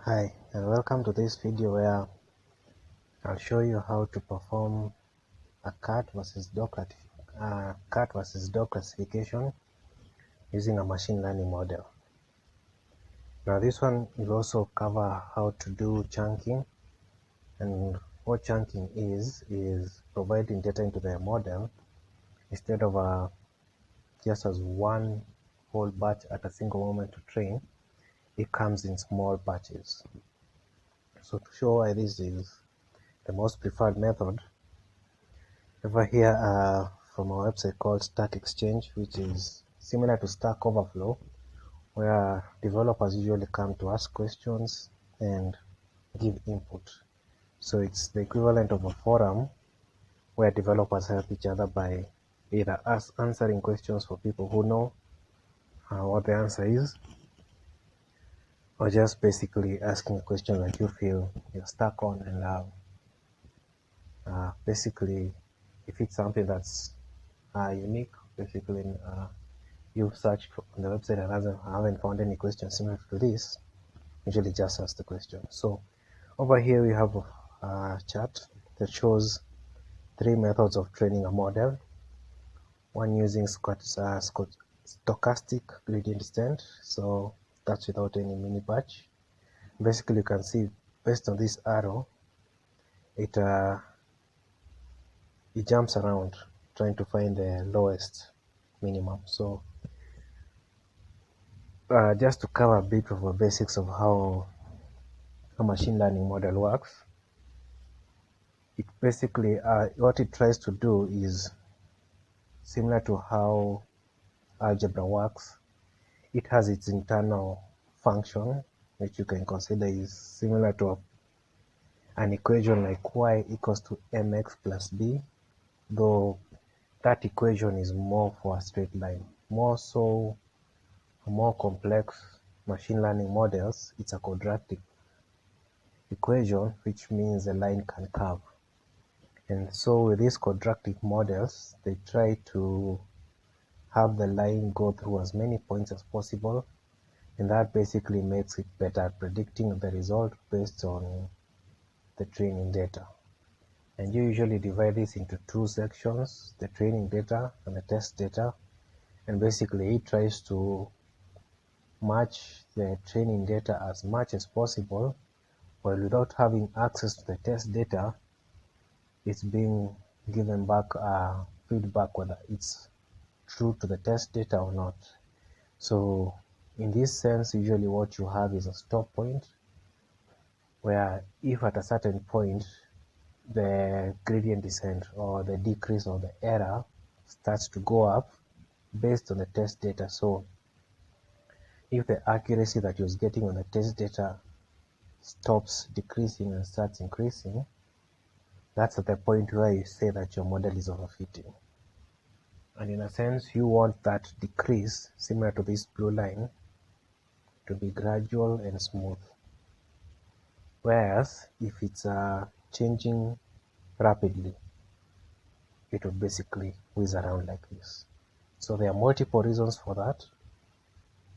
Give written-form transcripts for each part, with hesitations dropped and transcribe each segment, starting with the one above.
Hi and welcome to this video where I'll show you how to perform a cat versus dog classification using a machine learning model. Now this one will also cover how to do chunking, and what chunking is providing data into the model instead of just as one whole batch at a single moment to train. It comes in small batches. So to show why this is the most preferred method, over here from a website called Stack Exchange, which is similar to Stack Overflow, where developers usually come to ask questions and give input. So it's the equivalent of a forum where developers help each other by either answering questions for people who know what the answer is, or just basically asking a question that you feel you're stuck on, and basically if it's something that's unique, basically you've searched on the website and haven't found any questions similar to this, usually just ask the question. So over here we have a chart that shows three methods of training a model. One using stochastic gradient descent, so that's without any mini batch. Basically you can see based on this arrow, it jumps around trying to find the lowest minimum. So just to cover a bit of the basics of how a machine learning model works, it basically what it tries to do is similar to how algebra works. It has its internal function, which you can consider is similar to an equation like y equals to mx plus b, though that equation is more for a straight line. More so, for more complex machine learning models, it's a quadratic equation, which means the line can curve. And so with these quadratic models, they try to have the line go through as many points as possible, and that basically makes it better at predicting the result based on the training data. And you usually divide this into two sections, the training data and the test data, and basically it tries to match the training data as much as possible, while without having access to the test data, it's being given back feedback whether it's true to the test data or not. So in this sense, usually what you have is a stop point, where if at a certain point the gradient descent or the decrease or the error starts to go up based on the test data. So if the accuracy that you're getting on the test data stops decreasing and starts increasing, that's at the point where you say that your model is overfitting. And in a sense, you want that decrease, similar to this blue line, to be gradual and smooth. Whereas if it's changing rapidly, it would basically whiz around like this. So there are multiple reasons for that,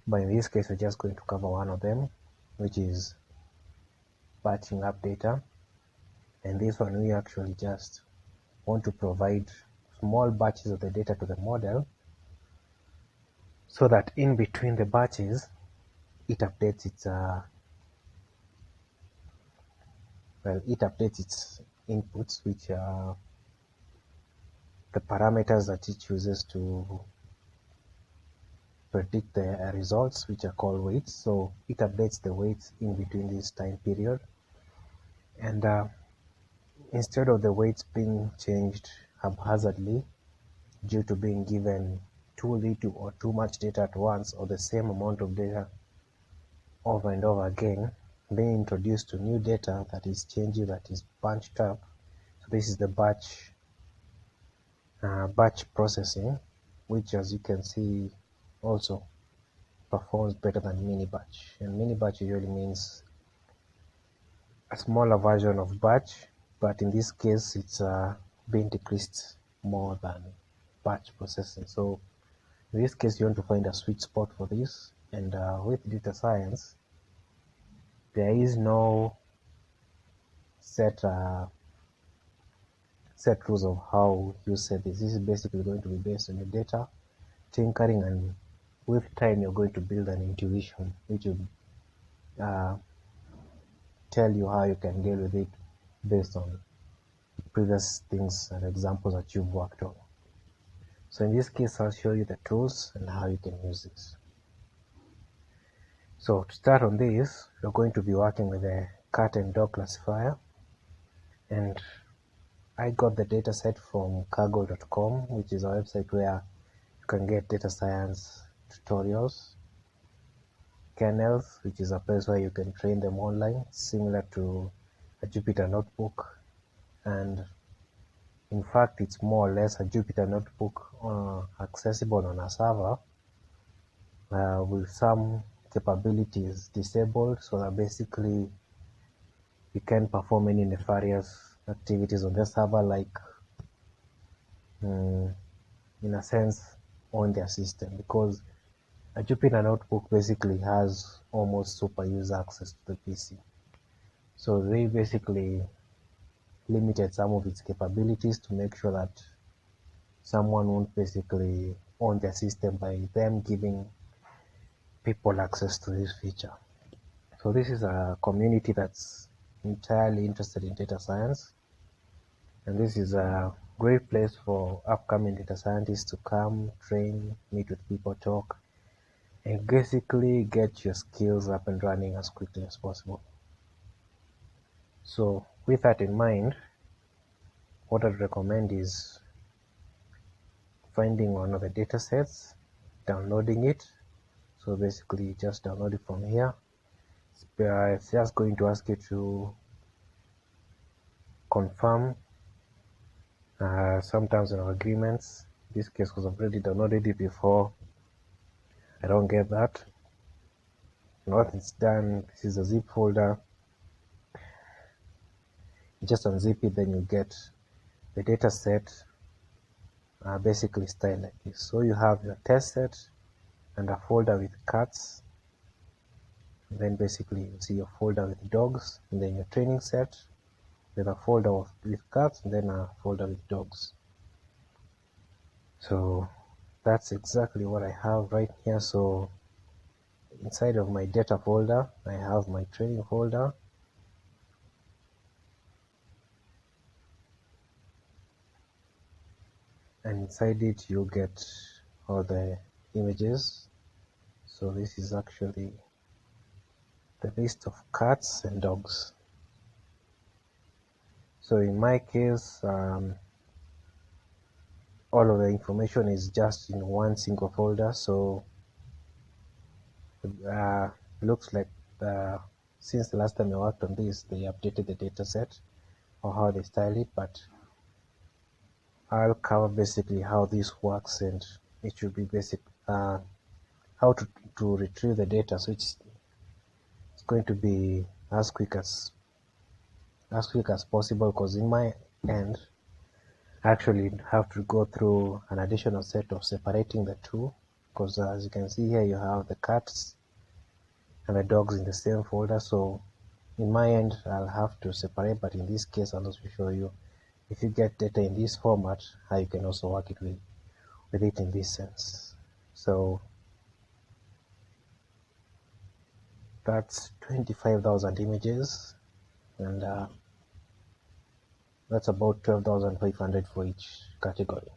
but in this case we're just going to cover one of them, which is batching up data. And this one, we actually just want to provide small batches of the data to the model, so that in between the batches it updates its inputs, which are the parameters that it uses to predict the results, which are called weights. So it updates the weights in between this time period, and instead of the weights being changed haphazardly due to being given too little or too much data at once, or the same amount of data over and over again, being introduced to new data that is changing, that is bunched up. So this is the batch processing, which, as you can see, also performs better than mini batch. And mini batch usually means a smaller version of batch, but in this case it's being decreased more than batch processing. So in this case you want to find a sweet spot for this, and with data science there is no set rules of how you set this. This is basically going to be based on your data, tinkering, and with time you're going to build an intuition which will tell you how you can deal with it based on previous things and examples that you've worked on. So in this case, I'll show you the tools and how you can use this. So to start on this, you're going to be working with a cat and dog classifier, and I got the data set from kaggle.com, which is a website where you can get data science tutorials. Kernels, which is a place where you can train them online, similar to a Jupyter Notebook. And in fact, it's more or less a Jupyter Notebook accessible on a server with some capabilities disabled, so that basically you can perform any nefarious activities on the server, like in a sense on their system, because a Jupyter Notebook basically has almost super user access to the PC. So they basically limited some of its capabilities to make sure that someone won't basically own their system by them giving people access to this feature. So this is a community that's entirely interested in data science, and this is a great place for upcoming data scientists to come, train, meet with people, talk, and basically get your skills up and running as quickly as possible. So with that in mind, what I'd recommend is finding one of the data sets, downloading it. So basically just download it from here. It's just going to ask you to confirm some terms and agreements. In this case, because I've already downloaded it before, I don't get that. And once it's done, this is a zip folder. You just unzip it, then you get the data set basically styled like this. So you have your test set and a folder with cats, and then basically you see your folder with dogs, and then your training set with a folder with cats, and then a folder with dogs. So that's exactly what I have right here. So inside of my data folder, I have my training folder, and inside it you get all the images. So this is actually the list of cats and dogs. So in my case, all of the information is just in one single folder. So looks like since the last time I worked on this, they updated the data set or how they style it, but I'll cover basically how this works, and it should be basic how to retrieve the data. So it's going to be as quick as possible, because in my end I actually have to go through an additional set of separating the two, because as you can see here, you have the cats and the dogs in the same folder. So in my end, I'll have to separate, but in this case, I'll also show you if you get data in this format, how you can also work it with it in this sense. So that's 25,000 images, and that's about 12,500 for each category.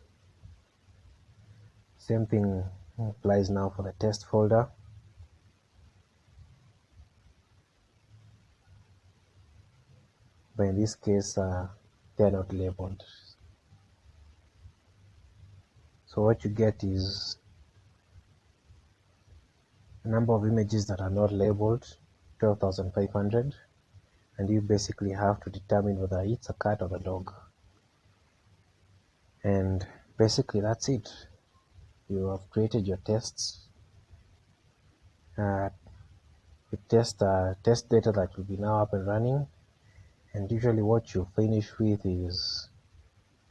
Same thing applies now for the test folder. But in this case, they're not labeled. So what you get is a number of images that are not labeled, 12,500, and you basically have to determine whether it's a cat or a dog. And basically that's it. You have created your tests. You test data that will be now up and running, and usually what you finish with is,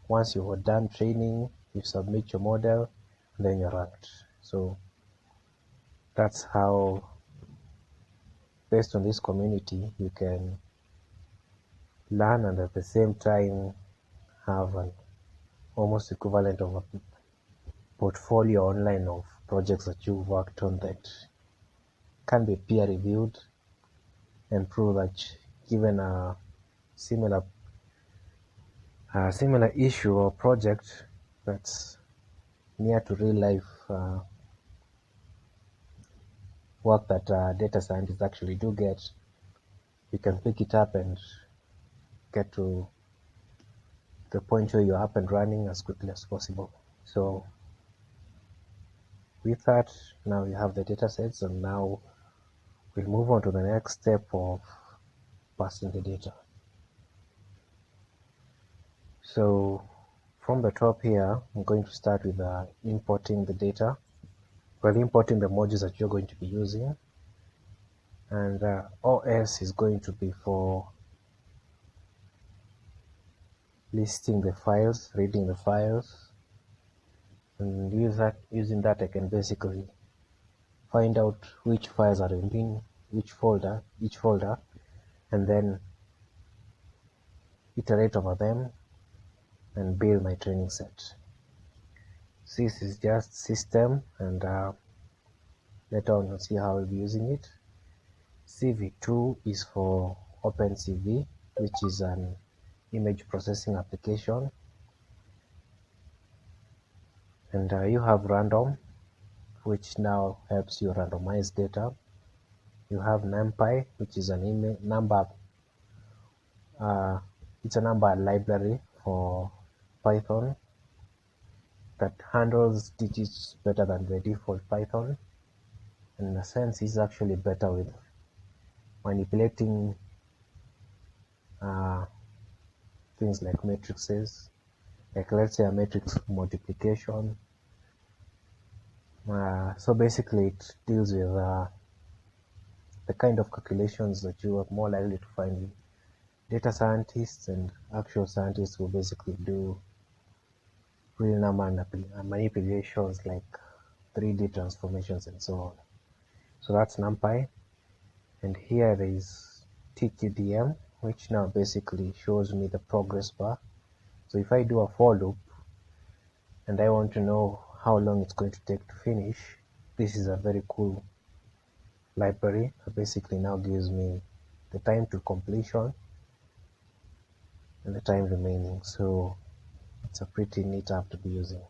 once you are done training, you submit your model, and then you're ranked. So that's how based on this community, you can learn and at the same time have an almost equivalent of a portfolio online of projects that you've worked on that can be peer reviewed and prove that given similar a similar issue or project that's near to real life work that data scientists actually do get, you can pick it up and get to the point where you're up and running as quickly as possible. So with that, now you have the data sets, and now we'll move on to the next step of parsing the data. So from the top here, I'm going to start with importing the data. Well, importing the modules that you're going to be using. And OS is going to be for listing the files, reading the files, and using that I can basically find out which files are in each folder, and then iterate over them and build my training set. This is just system, and later on you'll see how I'll be using it. CV2 is for OpenCV, which is an image processing application. And you have random, which now helps you randomize data. You have NumPy, which is an number. It's a number library for Python that handles digits better than the default Python. And in a sense, it's actually better with manipulating things like matrices, like let's say a matrix multiplication. So basically, it deals with the kind of calculations that you are more likely to find with data scientists and actual scientists who basically do real number manipulations like 3D transformations and so on. So that's NumPy. And here there is TQDM, which now basically shows me the progress bar. So if I do a for loop and I want to know how long it's going to take to finish, this is a very cool library that basically now gives me the time to completion and the time remaining. So it's a pretty neat app to be using.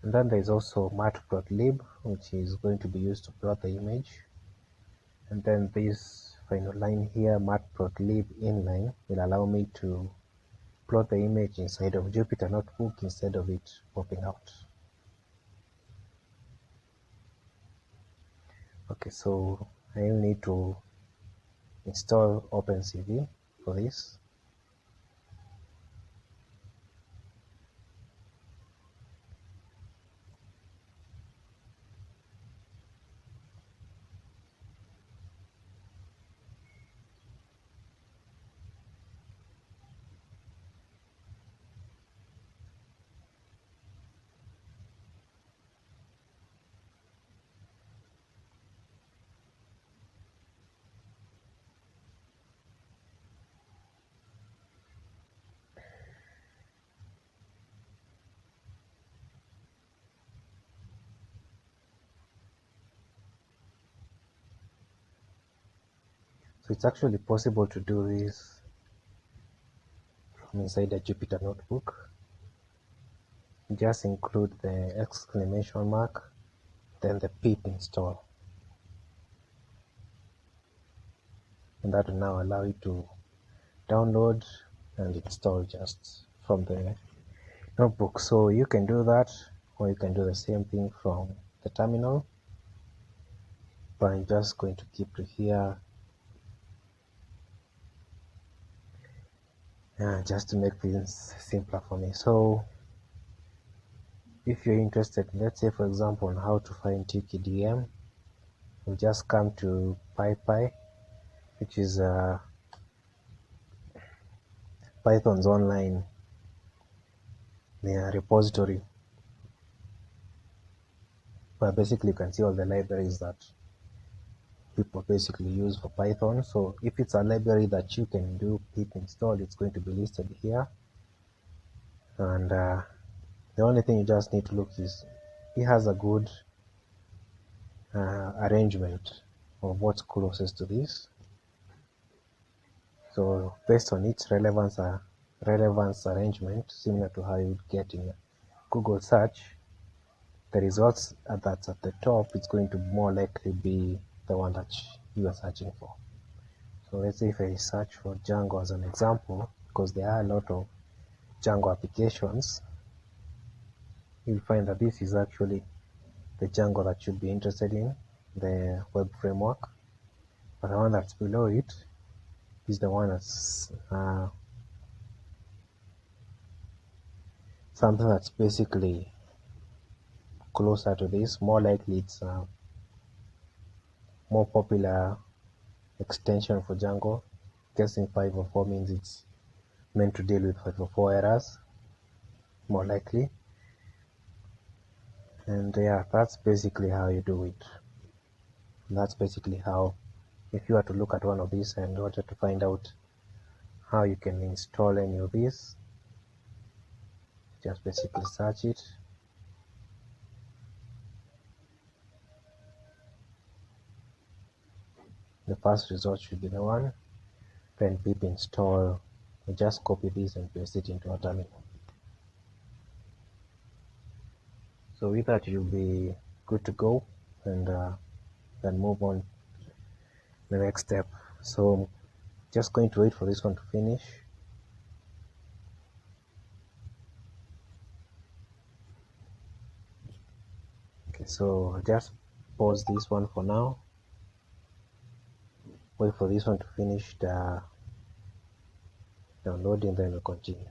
And then there's also matplotlib, which is going to be used to plot the image. And then this final line here, matplotlib inline, will allow me to plot the image inside of Jupyter Notebook instead of it popping out. Okay, so I'll need to install OpenCV for this. So it's actually possible to do this from inside a Jupyter Notebook. Just include the exclamation mark, then the pip install. And that will now allow you to download and install just from the notebook. So you can do that, or you can do the same thing from the terminal. But I'm just going to keep it here just to make things simpler for me. So if you're interested, let's say for example, on how to find TQDM, you just come to PyPy, which is Python's online repository, where basically you can see all the libraries that people basically use for Python. So if it's a library that you can do pip install, it's going to be listed here. And the only thing you just need to look is it has a good arrangement of what's closest to this. So based on its relevance arrangement, similar to how you would get in Google search, the results that's at the top, it's going to more likely be the one that you are searching for. So let's say if I search for Django as an example, because there are a lot of Django applications, you'll find that this is actually the Django that you'd be interested in, the web framework. But the one that's below it is the one that's something that's basically closer to this. More likely it's a more popular extension for Django. Guessing 504 means it's meant to deal with 504 errors, more likely. And yeah, that's basically how you do it. And that's basically how, if you were to look at one of these and wanted to find out how you can install any of these, just basically search it. The first result should be the one, then pip install. You just copy this and paste it into a terminal. So with that, you'll be good to go, and then move on to the next step. So just going to wait for this one to finish. Okay, so just pause this one for now. Wait for this one to finish the downloading, then we'll continue.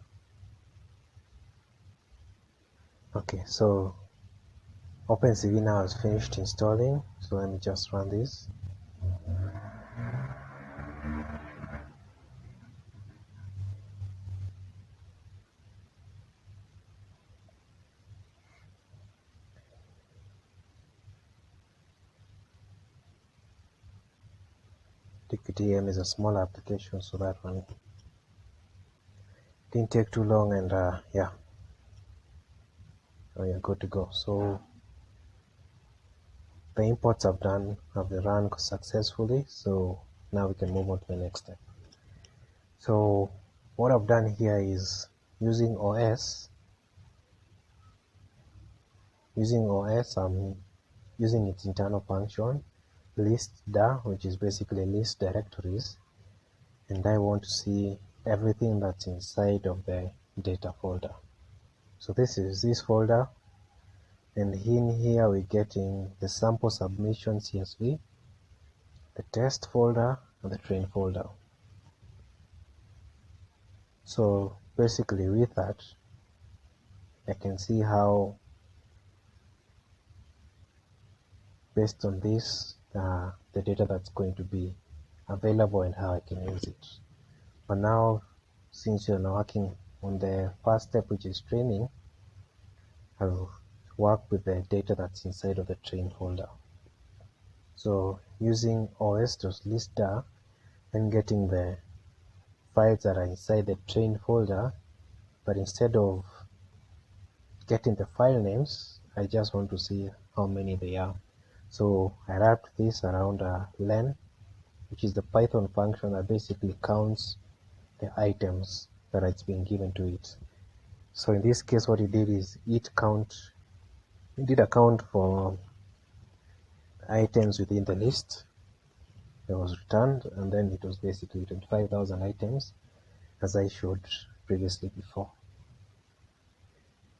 Okay, so OpenCV now has finished installing. So let me just run this. DQTM is a small application, so that one didn't take too long, and yeah, so you're good to go. So the imports have been run successfully, so now we can move on to the next step. So what I've done here is using OS, I'm using its internal function list.dir, which is basically list directories, and I want to see everything that's inside of the data folder. So this is this folder, and in here we're getting the sample submission CSV, the test folder, and the train folder. So basically with that, I can see how, based on this, the data that's going to be available and how I can use it. But now, since you're now working on the first step, which is training, I'll work with the data that's inside of the train folder. So using os.list.dir and getting the files that are inside the train folder, but instead of getting the file names, I just want to see how many they are. So I wrapped this around len, which is the Python function that basically counts the items that it's been given to it. So in this case, what it did is it did account for items within the list that was returned, and then it was basically 25,000 items, as I showed previously before.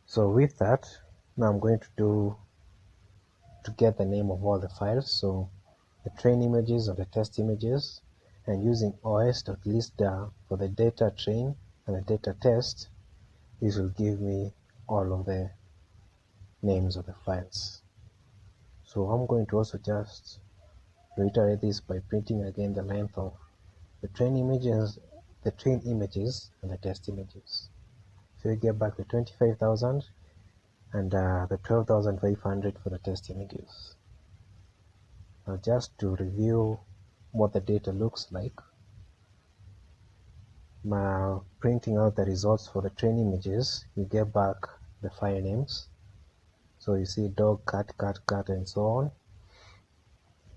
So with that, now I'm going to get the name of all the files, so the train images or the test images, and using os.list.dir for the data train and the data test, this will give me all of the names of the files. So I'm going to also just reiterate this by printing again the length of the train images and the test images. So you get back the 25,000 and the 12,500 for the test images. Now just to review what the data looks like, printing out the results for the training images, you get back the file names. So you see dog, cat, and so on.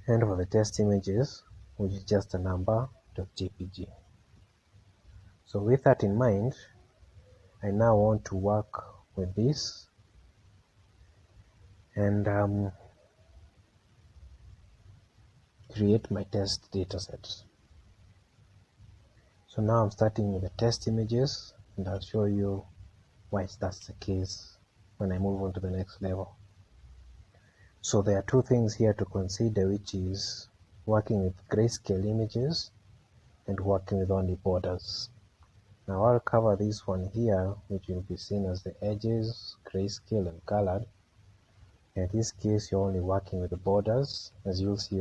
And for the test images, which is just a number.jpg. So with that in mind, I now want to work with this and create my test dataset. So now I'm starting with the test images, and I'll show you why that's the case when I move on to the next level. So there are two things here to consider, which is working with grayscale images and working with only borders. Now I'll cover this one here, which will be seen as the edges, grayscale and colored. In this case, you're only working with the borders, as you'll see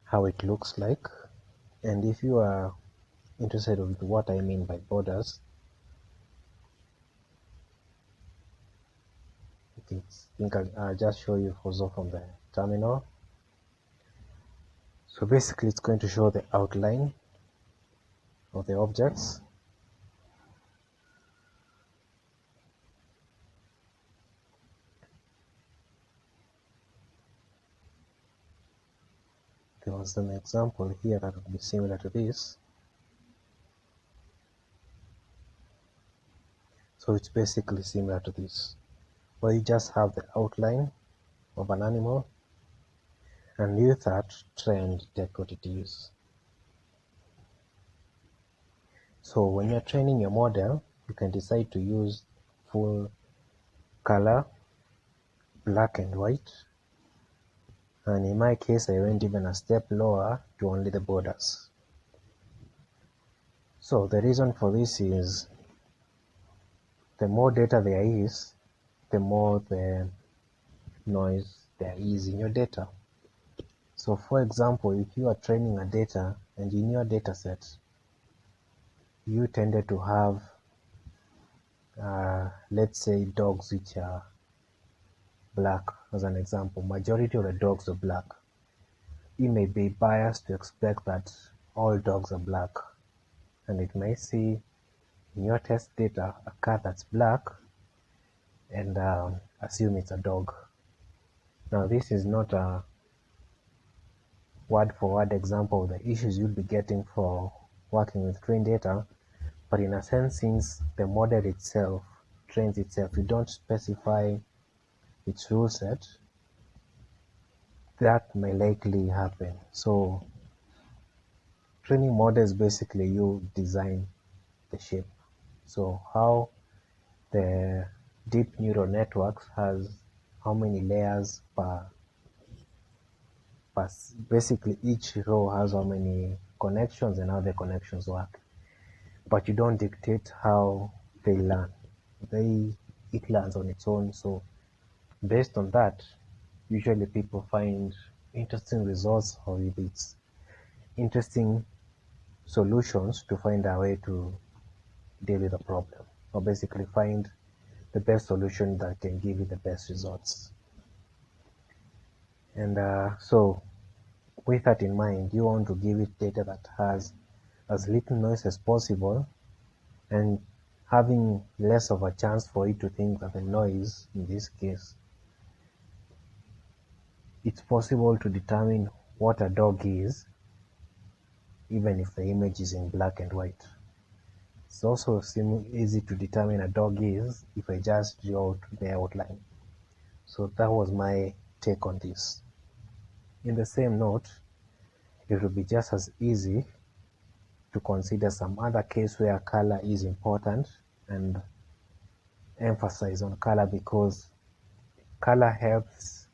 how it looks like. And if you are interested in what I mean by borders, I think I'll just show you also from the terminal. So basically it's going to show the outline of the objects. There was an example here that would be similar to this. So it's basically similar to this, where you just have the outline of an animal, and with that try and detect what it is. So when you're training your model, you can decide to use full color, black and white, and in my case I went even a step lower to only the borders. So the reason for this is the more data there is, the more the noise there is in your data. So for example, if you are training a data and in your data set you tended to have let's say dogs which are black as an example, majority of the dogs are black, you may be biased to expect that all dogs are black, and it may see in your test data a cat that's black and assume it's a dog. Now this is not a word-for-word example of the issues you'll be getting for working with trained data, but in a sense, since the model itself trains itself, you don't specify its rule set, that may likely happen. So training models, basically you design the shape. So how the deep neural networks has how many layers per basically each row has how many connections and how the connections work. But you don't dictate how they learn. It learns on its own. So based on that, usually people find interesting results or it's interesting solutions to find a way to deal with the problem, or basically find the best solution that can give you the best results. And so with that in mind, you want to give it data that has as little noise as possible and having less of a chance for it to think that the noise, in this case, it's possible to determine what a dog is even if the image is in black and white. It's also easy to determine a dog is if I just draw out the outline. So that was my take on this. In the same note, it would be just as easy to consider some other case where color is important and emphasize on color, because color helps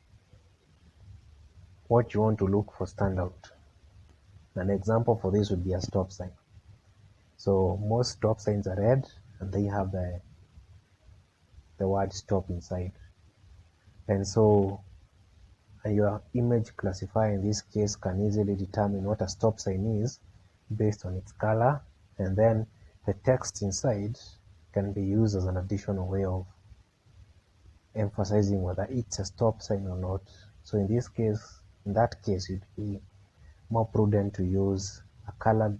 what you want to look for stand out. An example for this would be a stop sign. So most stop signs are red and they have the word stop inside. And so your image classifier in this case can easily determine what a stop sign is based on its color, and then the text inside can be used as an additional way of emphasizing whether it's a stop sign or not. So in this case, in that case it'd be more prudent to use a colored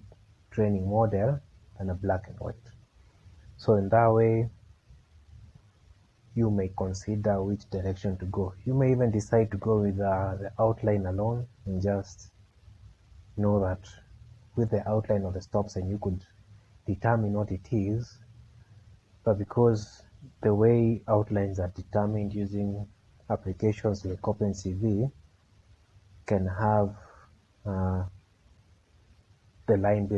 training model than a black and white. So in that way, you may consider which direction to go. You may even decide to go with the outline alone and just know that with the outline of the stop sign you could determine what it is. But because the way outlines are determined using applications like OpenCV can have uh, the line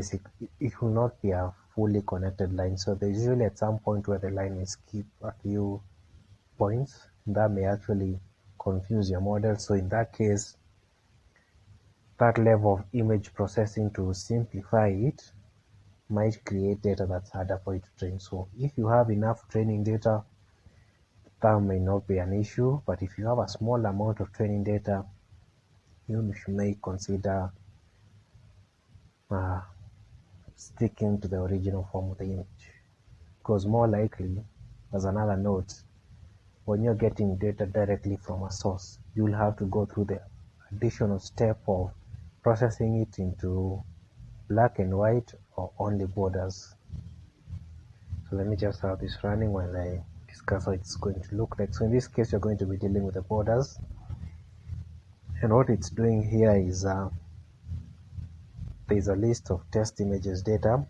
it will not be a fully connected line. So there's usually at some point where the line may skip a few points. That may actually confuse your model. So in that case, that level of image processing to simplify it might create data that's harder for you to train. So if you have enough training data, that may not be an issue. But if you have a small amount of training data, you may consider uh, sticking to the original form of the image. Because more likely, as another note, when you're getting data directly from a source, you'll have to go through the additional step of processing it into black and white or only borders. So let me just have this running while I discuss how it's going to look like. So in this case, you're going to be dealing with the borders. And what it's doing here is there's a list of test images data,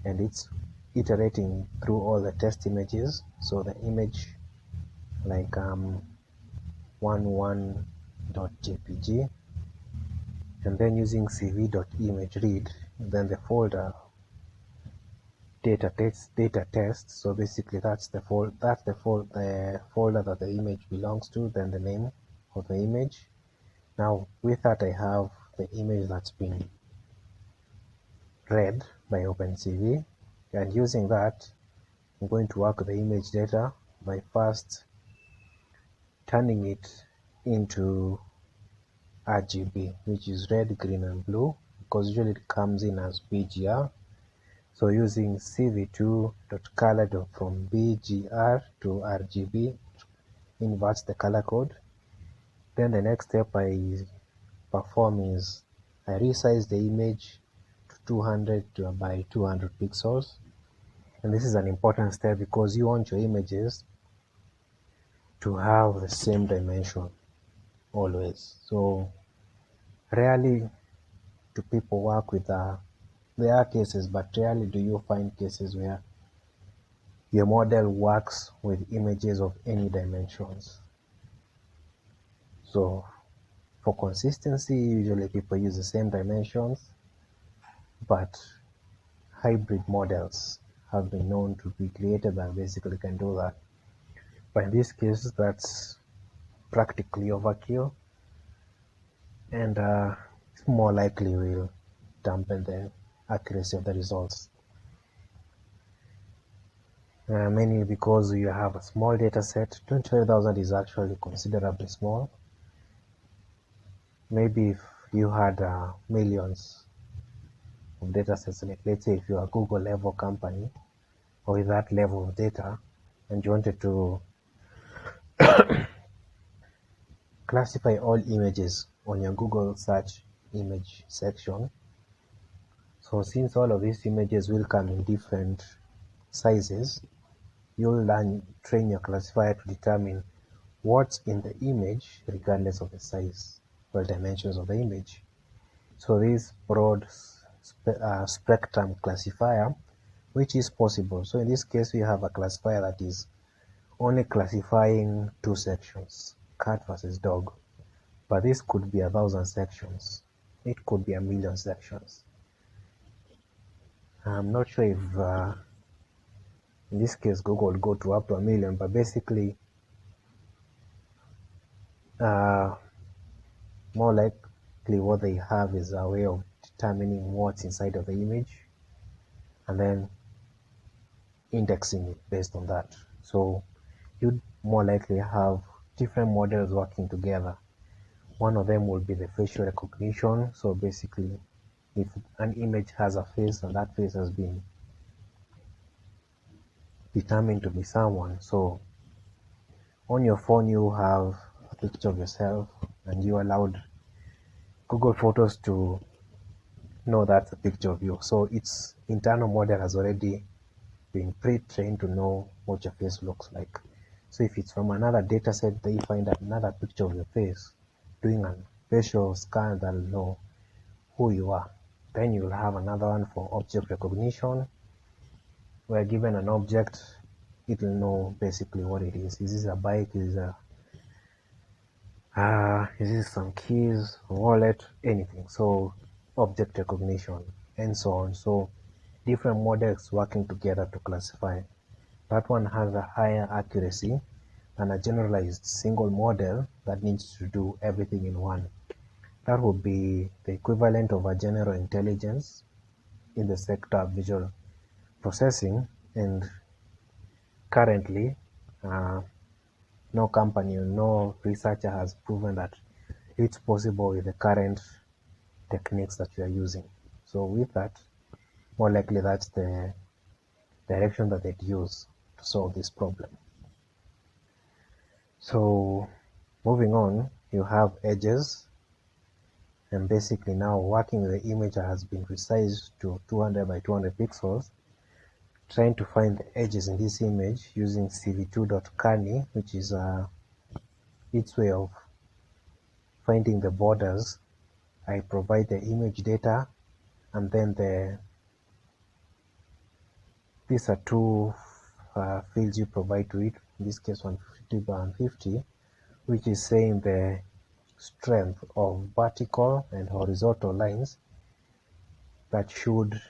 and it's iterating through all the test images. So the image like 11.jpg, and then using cv.imageRead, then the folder data test. So basically that's the folder that the image belongs to, then the name of the image. Now with that I have the image that's been read by OpenCV, and using that I'm going to work the image data by first turning it into RGB, which is red, green, and blue, because usually it comes in as BGR. So using cv2.color from BGR to RGB inverts the color code. Then the next step I perform is I resize the image to 200 by 200 pixels. And this is an important step because you want your images to have the same dimension always. So rarely do people work with there are cases, but rarely do you find cases where your model works with images of any dimensions. So for consistency, usually people use the same dimensions, but hybrid models have been known to be created that basically can do that. But in this case, that's practically overkill, and it's more likely will dampen the accuracy of the results. Mainly because you have a small data set. 25,000 is actually considerably small. Maybe if you had millions of data sets, like let's say if you're a Google level company or with that level of data and you wanted to classify all images on your Google search image section. So since all of these images will come in different sizes, you'll train your classifier to determine what's in the image regardless of the size or dimensions of the image. So this broad spectrum classifier, which is possible. So in this case, we have a classifier that is only classifying two sections, cat versus dog. But this could be 1,000 sections. It could be 1,000,000 sections. I'm not sure if in this case Google would go to up to 1,000,000, but basically uh, more likely what they have is a way of determining what's inside of the image and then indexing it based on that. So you'd more likely have different models working together. One of them will be the facial recognition. So basically, if an image has a face and that face has been determined to be someone, so on your phone you have a picture of yourself, and you allowed Google Photos to know that's a picture of you. So its internal model has already been pre-trained to know what your face looks like. So if it's from another data set, they find another picture of your face, doing a facial scan that'll know who you are. Then you'll have another one for object recognition, where given an object, it'll know basically what it is. Is this a bike? Is this some keys, wallet, anything? So object recognition and so on. So different models working together to classify. That one has a higher accuracy than a generalized single model that needs to do everything in one. That would be the equivalent of a general intelligence in the sector of visual processing, and currently uh, no company or no researcher has proven that it's possible with the current techniques that we are using. So with that, more likely that's the direction that they'd use to solve this problem. So moving on, you have edges, and basically now working with the image that has been resized to 200 by 200 pixels, trying to find the edges in this image using cv2.kani, which is its way of finding the borders. I provide the image data, and then these are two fields you provide to it, in this case 150 by 150, which is saying the strength of vertical and horizontal lines that should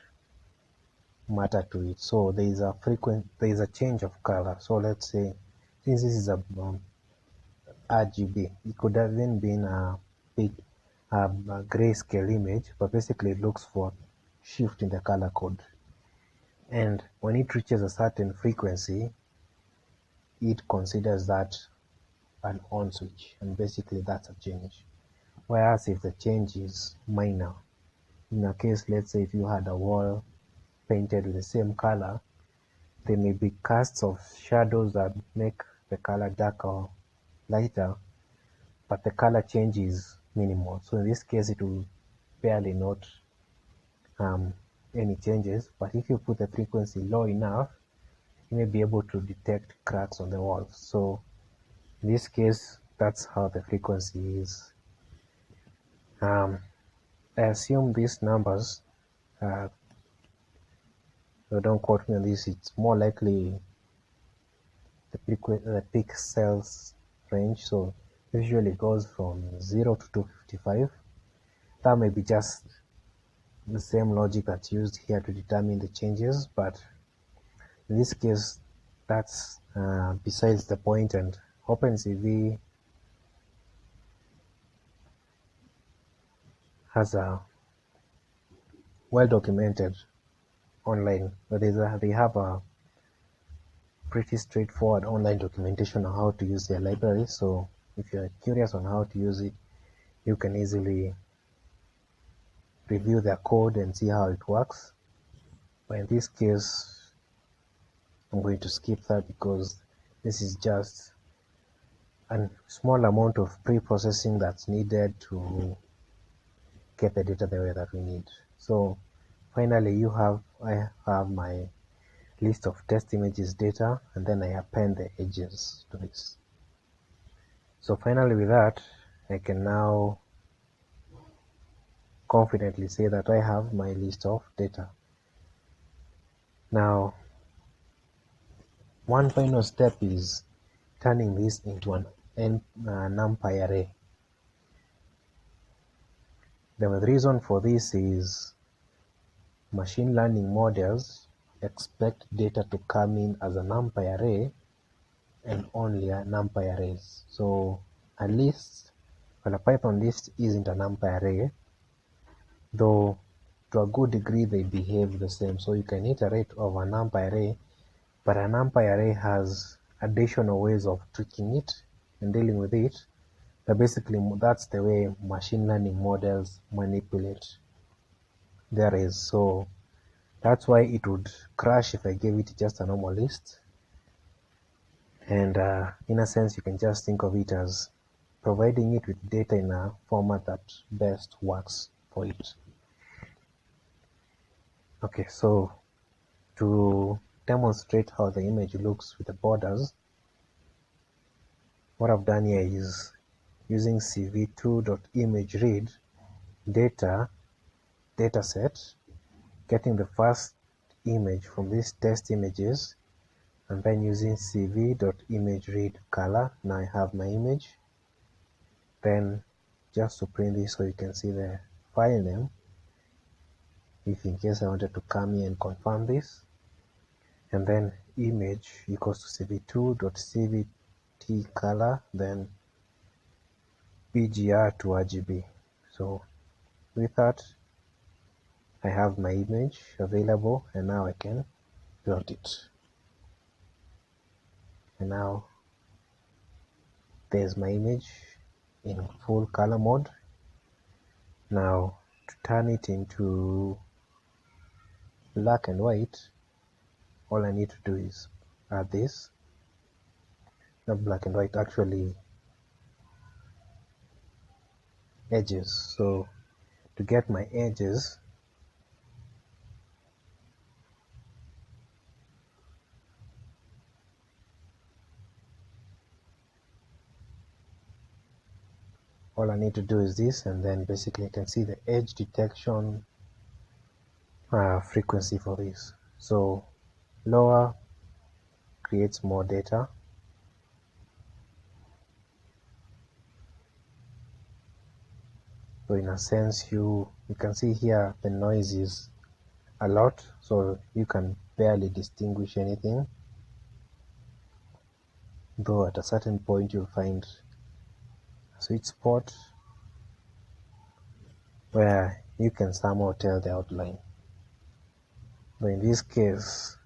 matter to it. So there is a change of color. So let's say, since this is a RGB, it could have even been a big grayscale image, but basically it looks for shift in the color code. And when it reaches a certain frequency, it considers that an on switch, and basically that's a change. Whereas if the change is minor, in a case, let's say if you had a wall painted with the same color, there may be casts of shadows that make the color darker or lighter, but the color change is minimal. So in this case, it will barely note any changes. But if you put the frequency low enough, you may be able to detect cracks on the walls. So in this case, that's how the frequency is. I assume these numbers, so don't quote me on this, it's more likely the pixels range. So usually goes from 0 to 255. That may be just the same logic that's used here to determine the changes, but in this case, that's besides the point, and OpenCV has a well-documented online, but they have a pretty straightforward online documentation on how to use their library. So if you're curious on how to use it, you can easily review their code and see how it works. But in this case, I'm going to skip that because this is just a small amount of pre-processing that's needed to get the data the way that we need. So finally, I have my list of test images data, and then I append the edges to this. So finally with that, I can now confidently say that I have my list of data. Now, one final step is turning this into an NumPy array. The reason for this is machine learning models expect data to come in as a NumPy array and only a NumPy arrays. So a list, well, a Python list isn't a NumPy array, though to a good degree they behave the same. So you can iterate over a NumPy array, but a NumPy array has additional ways of tweaking it and dealing with it. But basically, that's the way machine learning models manipulate the arrays. So that's why it would crash if I gave it just a normal list. And in a sense, you can just think of it as providing it with data in a format that best works for it. Okay, so to demonstrate how the image looks with the borders, what I've done here is using cv2.imageRead dataset, getting the first image from these test images, and then using cv.imageReadColor. Now I have my image. Then just to print this so you can see the file name, if in case I wanted to come here and confirm this, and then image equals to cv2.cvtcolor, then bgr to RGB. So with that, I have my image available, and now I can plot it. And now there's my image in full color mode. Now to turn it into black and white, all I need to do is add this. Not black and white, actually edges. So to get my edges, all I need to do is this, and then basically I can see the edge detection frequency for this. So lower creates more data. So in a sense, you can see here the noise is a lot, so you can barely distinguish anything, though at a certain point you'll find a sweet spot where you can somehow tell the outline. But in this case,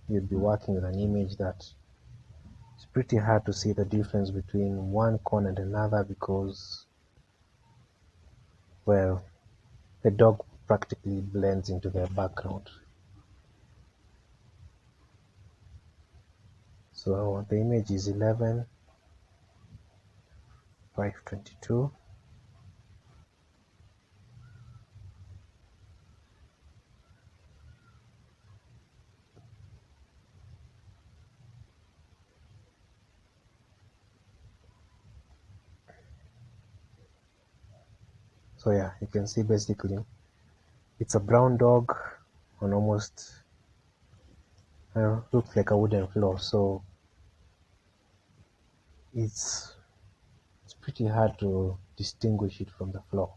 you'd be working with an image that it's pretty hard to see the difference between one cone and another, because, well, the dog practically blends into the background. So the image is 11:5:22. So yeah, you can see basically it's a brown dog on almost looks like a wooden floor. So it's pretty hard to distinguish it from the floor.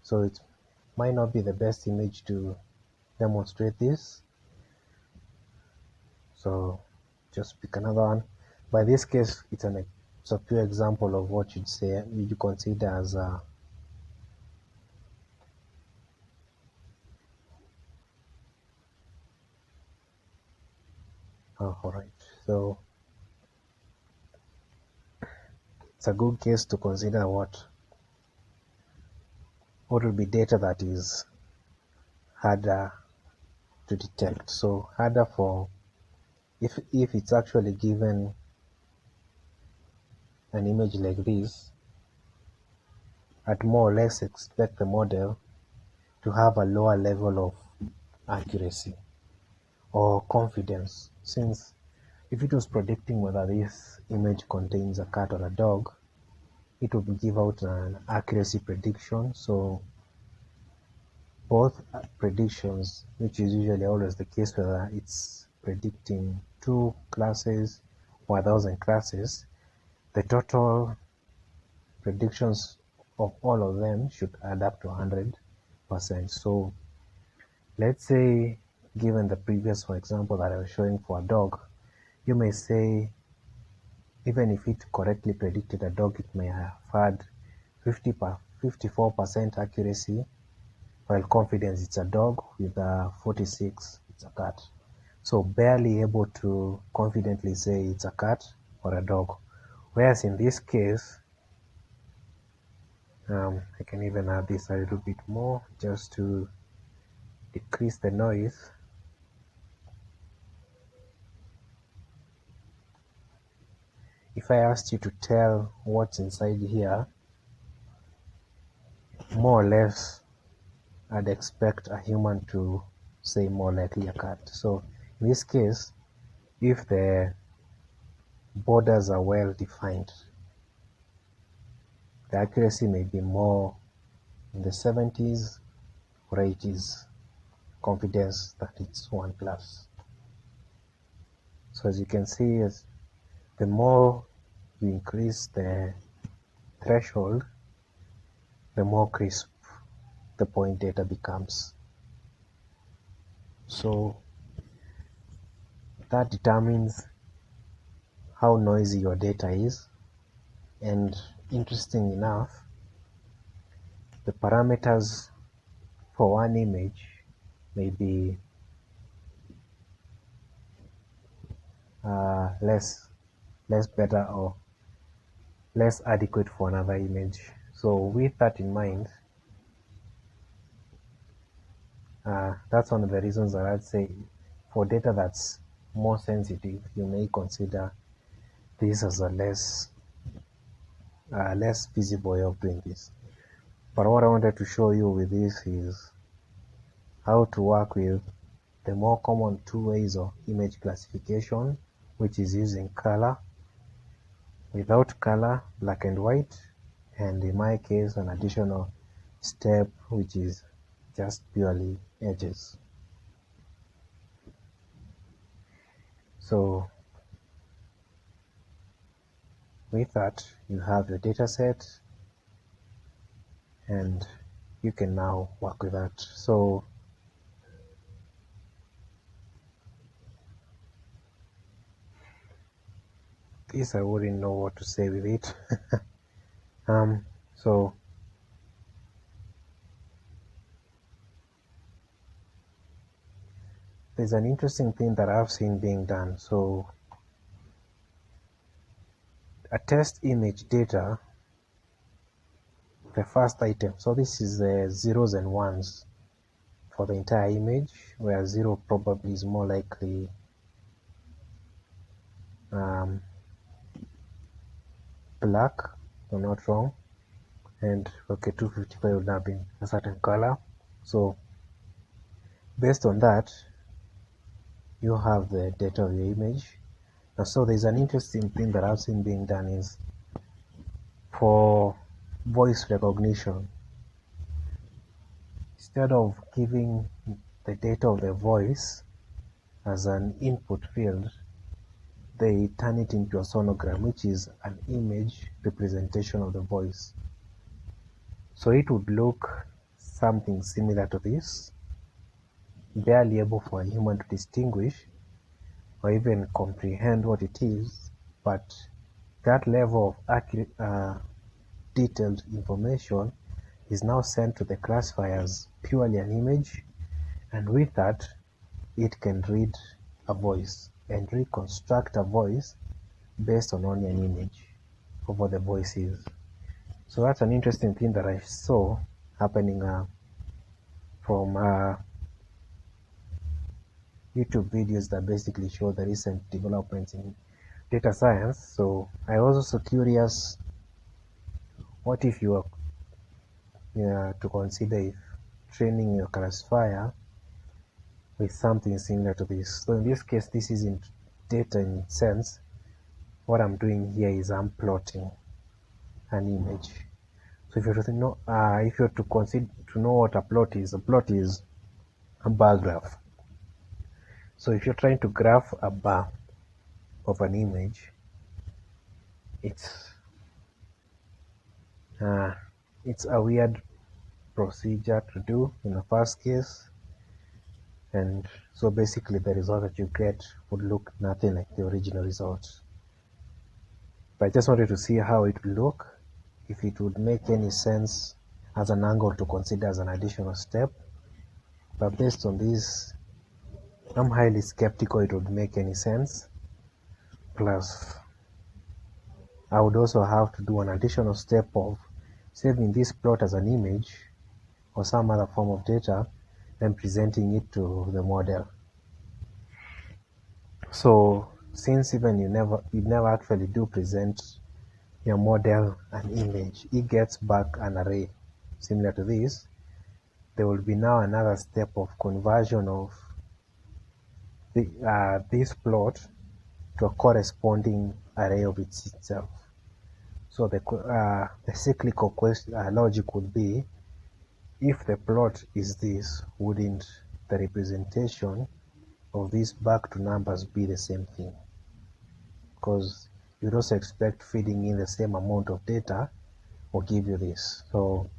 So it might not be the best image to demonstrate this. So just pick another one. By this case, it's a pure example of what you'd say you consider as a alright. So it's a good case to consider what will be data that is harder to detect. So harder for if it's actually given an image like this, I'd more or less expect the model to have a lower level of accuracy or confidence, since if it was predicting whether this image contains a cat or a dog, it would give out an accuracy prediction. So both predictions, which is usually always the case whether it's predicting 2 classes or 1,000 classes, the total predictions of all of them should add up to 100%. So let's say, given the previous example that I was showing for a dog, you may say even if it correctly predicted a dog, it may have had 54% accuracy, while confidence it's a dog, with 46 it's a cat. So barely able to confidently say it's a cat or a dog. Whereas in this case, I can even add this a little bit more just to decrease the noise. if I asked you to tell what's inside here, more or less, I'd expect a human to say more likely a cat. So in this case, if the borders are well defined, the accuracy may be more in the 70s or 80s confidence that it's 1 plus. So as you can see, the more you increase the threshold, the more crisp the point data becomes. So that determines how noisy your data is. And interesting enough, the parameters for one image may be less better or less adequate for another image. So with that in mind, that's one of the reasons that I'd say for data that's more sensitive, you may consider this as a less feasible way of doing this. But what I wanted to show you with this is how to work with the more common two ways of image classification, which is using color, without color, black and white, and in my case, an additional step, which is just purely edges. So with that, you have your data set, and you can now work with that. So this I wouldn't know what to say with it. So there's an interesting thing that I've seen being done. So a test image data, the first item. So this is the zeros and ones for the entire image, where 0 probably is more likely black, if I'm not wrong, and okay, 255 would have been a certain color. So based on that, you have the data of your image. And so there's an interesting thing that I've seen being done is for voice recognition. Instead of giving the data of the voice as an input field, they turn it into a sonogram, which is an image representation of the voice. So it would look something similar to this, barely able for a human to distinguish or even comprehend what it is, but that level of accurate, detailed information is now sent to the classifier as purely an image, and with that, it can read a voice and reconstruct a voice based on only an image of what the voice is. So that's an interesting thing that I saw happening from YouTube videos that basically show the recent developments in data science. So I was also curious, what if you are to consider if training your classifier with something similar to this. So in this case, this isn't data in its sense. What I'm doing here is I'm plotting an image. So if you're to know, if you're to consider to know what a plot is a bar graph. So if you're trying to graph a bar of an image, it's a weird procedure to do in the first case, and so basically the result that you get would look nothing like the original result. But I just wanted to see how it would look, if it would make any sense as an angle to consider as an additional step. But based on this, I'm highly skeptical it would make any sense. Plus, I would also have to do an additional step of saving this plot as an image or some other form of data and presenting it to the model. So since even you never actually do present your model an image, it gets back an array similar to this. There will be now another step of conversion of this plot to a corresponding array of itself. So the cyclical logic would be, if the plot is this, wouldn't the representation of these back to numbers be the same thing? Because you'd also expect feeding in the same amount of data will give you this. So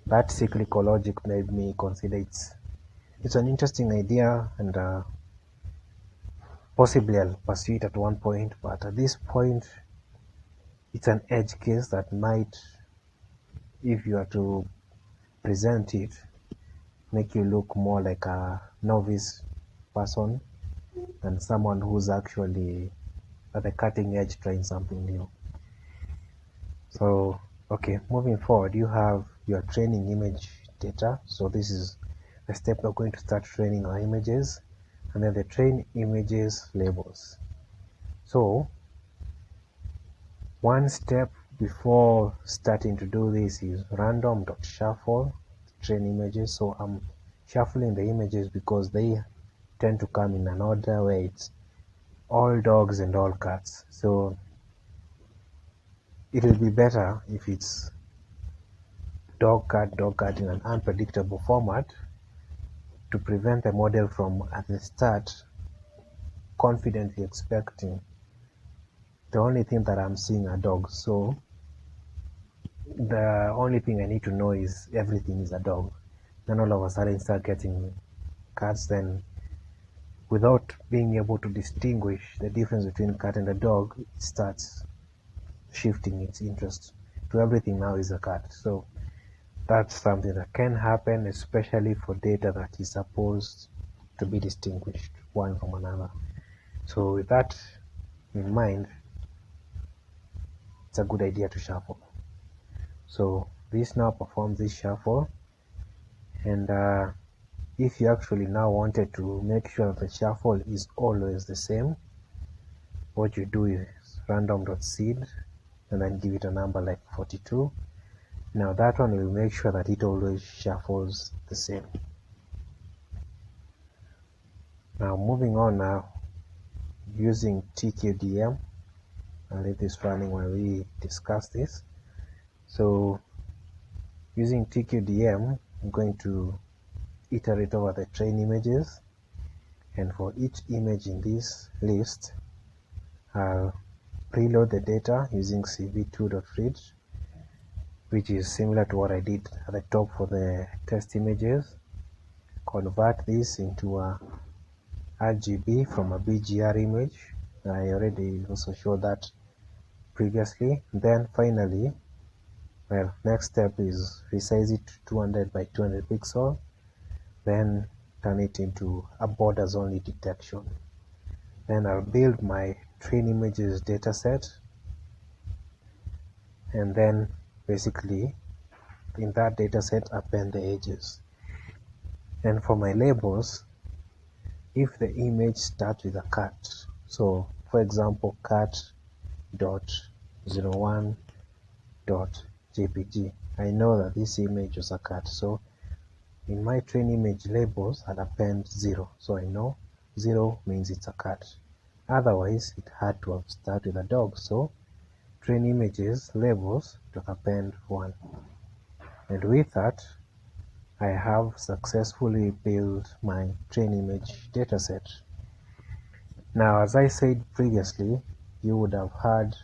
that cyclical logic made me consider it's an interesting idea, and possibly I'll pursue it at one point, but at this point it's an edge case that might, if you are to present it, make you look more like a novice person than someone who's actually at the cutting edge trying something new. So, okay, moving forward, you have your training image data. So this is the step we're going to start training our images, and then the train images labels. So one step before starting to do this is random.shuffle train images. So I'm shuffling the images because they tend to come in an order where it's all dogs and all cats. So it will be better if it's dog cat in an unpredictable format, to prevent the model from at the start confidently expecting the only thing that I'm seeing are dogs. So the only thing I need to know is everything is a dog. Then all of a sudden start getting cats, then without being able to distinguish the difference between cat and a dog, it starts shifting its interest to everything now is a cat. So that's something that can happen, especially for data that is supposed to be distinguished one from another. So with that in mind, it's a good idea to shuffle. So this now performs this shuffle, and if you actually now wanted to make sure that the shuffle is always the same, what you do is random.seed and then give it a number like 42. Now that one will make sure that it always shuffles the same. Now moving on now, using TQDM, I'll leave this running while we discuss this. So using TQDM, I'm going to iterate over the train images, and for each image in this list, I'll preload the data using cv2.read, which is similar to what I did at the top for the test images. Convert this into a RGB from a BGR image. I already also showed that previously. Then finally, well, next step is resize it to 200 by 200 pixel, then turn it into a borders only detection. Then I'll build my train images dataset, and then basically in that dataset append the edges. And for my labels, if the image starts with a cat, so for example cat.01.jpg, I know that this image was a cat, so in my train image labels I'll append 0, so I know 0 means it's a cat. Otherwise it had to have started with a dog, so train images labels to append 1. And with that, I have successfully built my train image dataset. Now, as I said previously, you would have had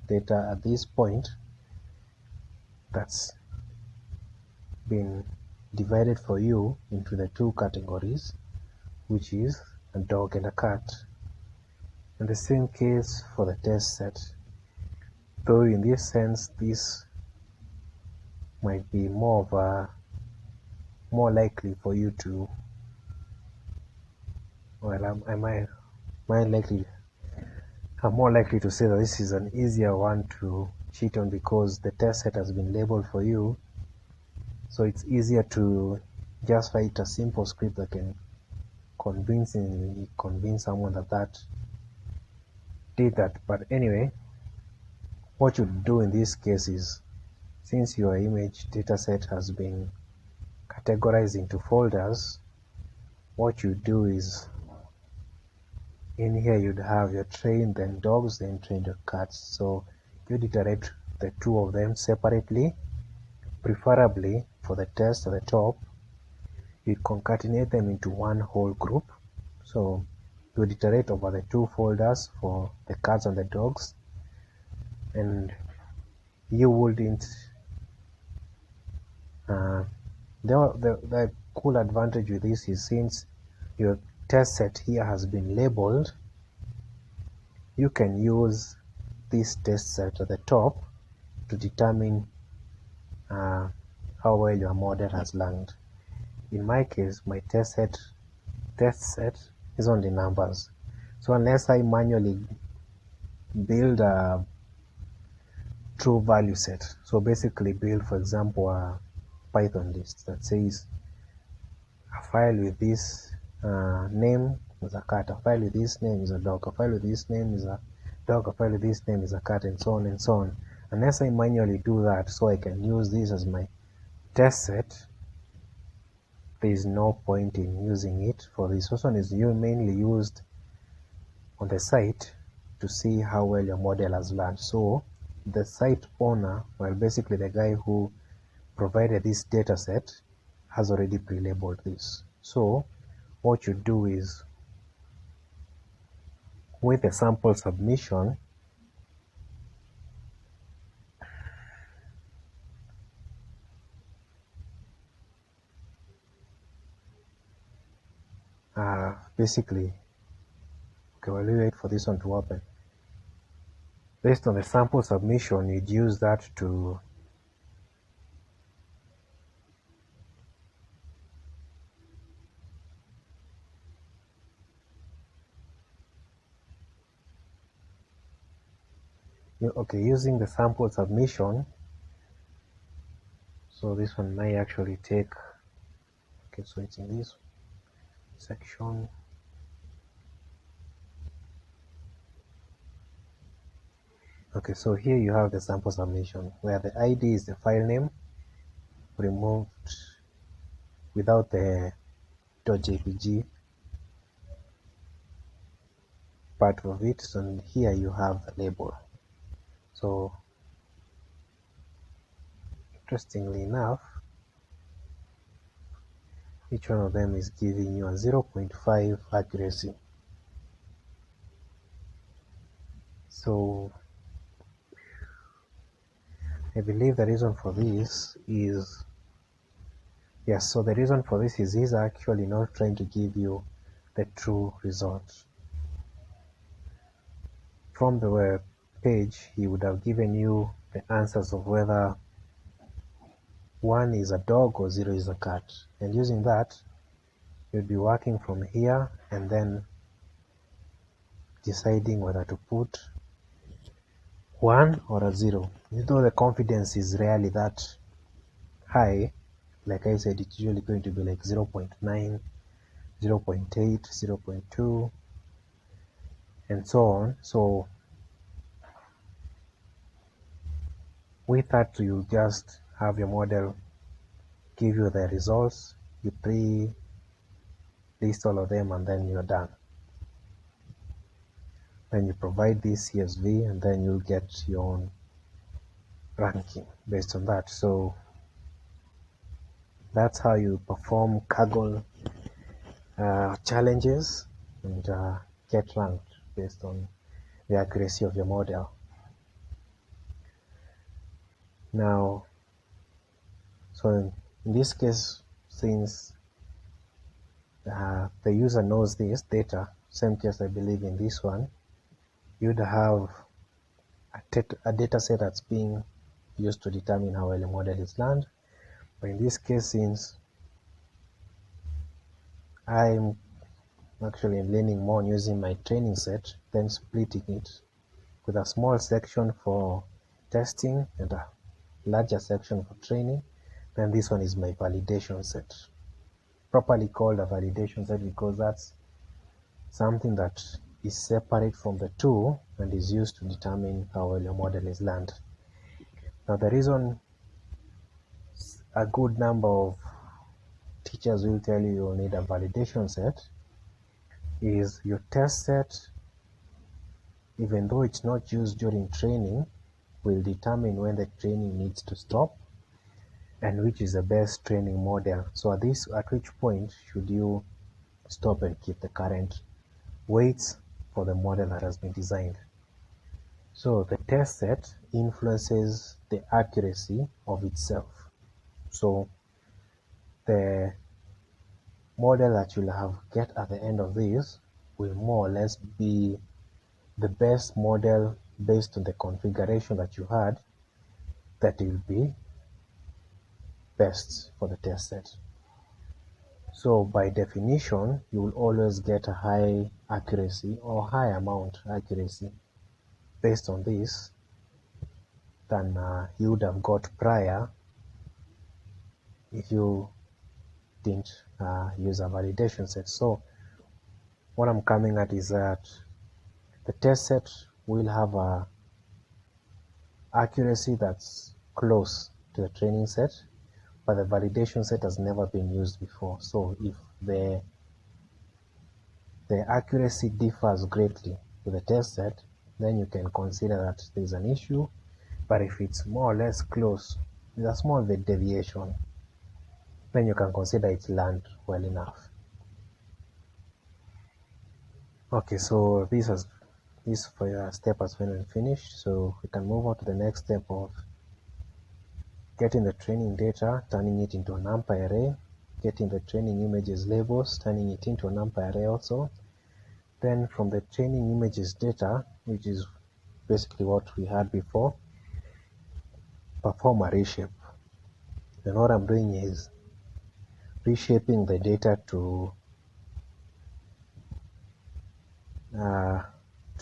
data at this point that's been divided for you into the two categories, which is a dog and a cat. And the same case for the test set, though in this sense this might be more likely for you to, well, I'm more likely to say that this is an easier one to cheat on because the test set has been labeled for you. So it's easier to just write a simple script that can convince someone that did that. But anyway, what you do in this case is, since your image dataset has been categorized into folders, what you do is, in here you'd have your train, then dogs, then trained your cats. So you'd iterate the two of them separately, preferably for the test at the top. You concatenate them into one whole group. So you would iterate over the two folders for the cats and the dogs, and you wouldn't the cool advantage with this is, since your test set here has been labeled, you can use this test set at the top to determine how well your model has learned. In my case, my test set is only numbers. So unless I manually build a true value set, so basically build, for example, a Python list that says a file with this name is a cat, a file with this name is a dog, a file with this name is a dog, a file with this name is a cat, and so on and so on. Unless I manually do that, so I can use this as my test set, there is no point in using it for this. This one is mainly used on the site to see how well your model has learned. So the site owner, well, basically the guy who provided this data set, has already pre-labeled this. So what you do is, with the sample submission, basically, okay, while we wait for this one to open, based on the sample submission, you'd use that to using the sample submission. So this one may actually take, okay, so it's in this section. Okay, so here you have the sample submission, where the ID is the file name removed without the .jpg part of it, and here you have the label. So interestingly enough, each one of them is giving you a 0.5 accuracy. So I believe the reason for this is, yes, so the reason for this is he's actually not trying to give you the true result. From the web page, he would have given you the answers of whether 1 is a dog or 0 is a cat. And using that, you'd be working from here and then deciding whether to put 1 or a 0. Though the confidence is rarely that high, like I said, it's usually going to be like 0.9, 0.8, 0.2, and so on. So with that, you just have your model give you the results, you pre-list all of them, and then you're done. Then you provide this CSV, and then you'll get your own ranking based on that. So that's how you perform Kaggle challenges and get ranked based on the accuracy of your model. Now, so in this case, since the user knows this data, same case I believe in this one, you'd have a data set that's being used to determine how well a model is learned. But in this case, since I'm actually leaning more on using my training set, then splitting it with a small section for testing and a larger section for training, then this one is my validation set. Properly called a validation set because that's something that is separate from the two and is used to determine how well your model is learned. Now, the reason a good number of teachers will tell you you'll need a validation set is your test set, even though it's not used during training, will determine when the training needs to stop and which is the best training model. So at which point should you stop and keep the current weights for the model that has been designed. So the test set influences the accuracy of itself. So the model that you'll have get at the end of this will more or less be the best model based on the configuration that you had that will be best for the test set. So by definition, you will always get a high accuracy or high amount accuracy based on this than you would have got prior if you didn't use a validation set. So what I'm coming at is that the test set will have a accuracy that's close to the training set, but the validation set has never been used before. So if the accuracy differs greatly with the test set, then you can consider that there's an issue. But if it's more or less close, with a small deviation, then you can consider it's learned well enough. Okay, so this step has been finished, so we can move on to the next step of getting the training data, turning it into a NumPy array, getting the training images labels, turning it into a NumPy array also. Then from the training images data, which is basically what we had before, perform a reshape. And what I'm doing is reshaping the data to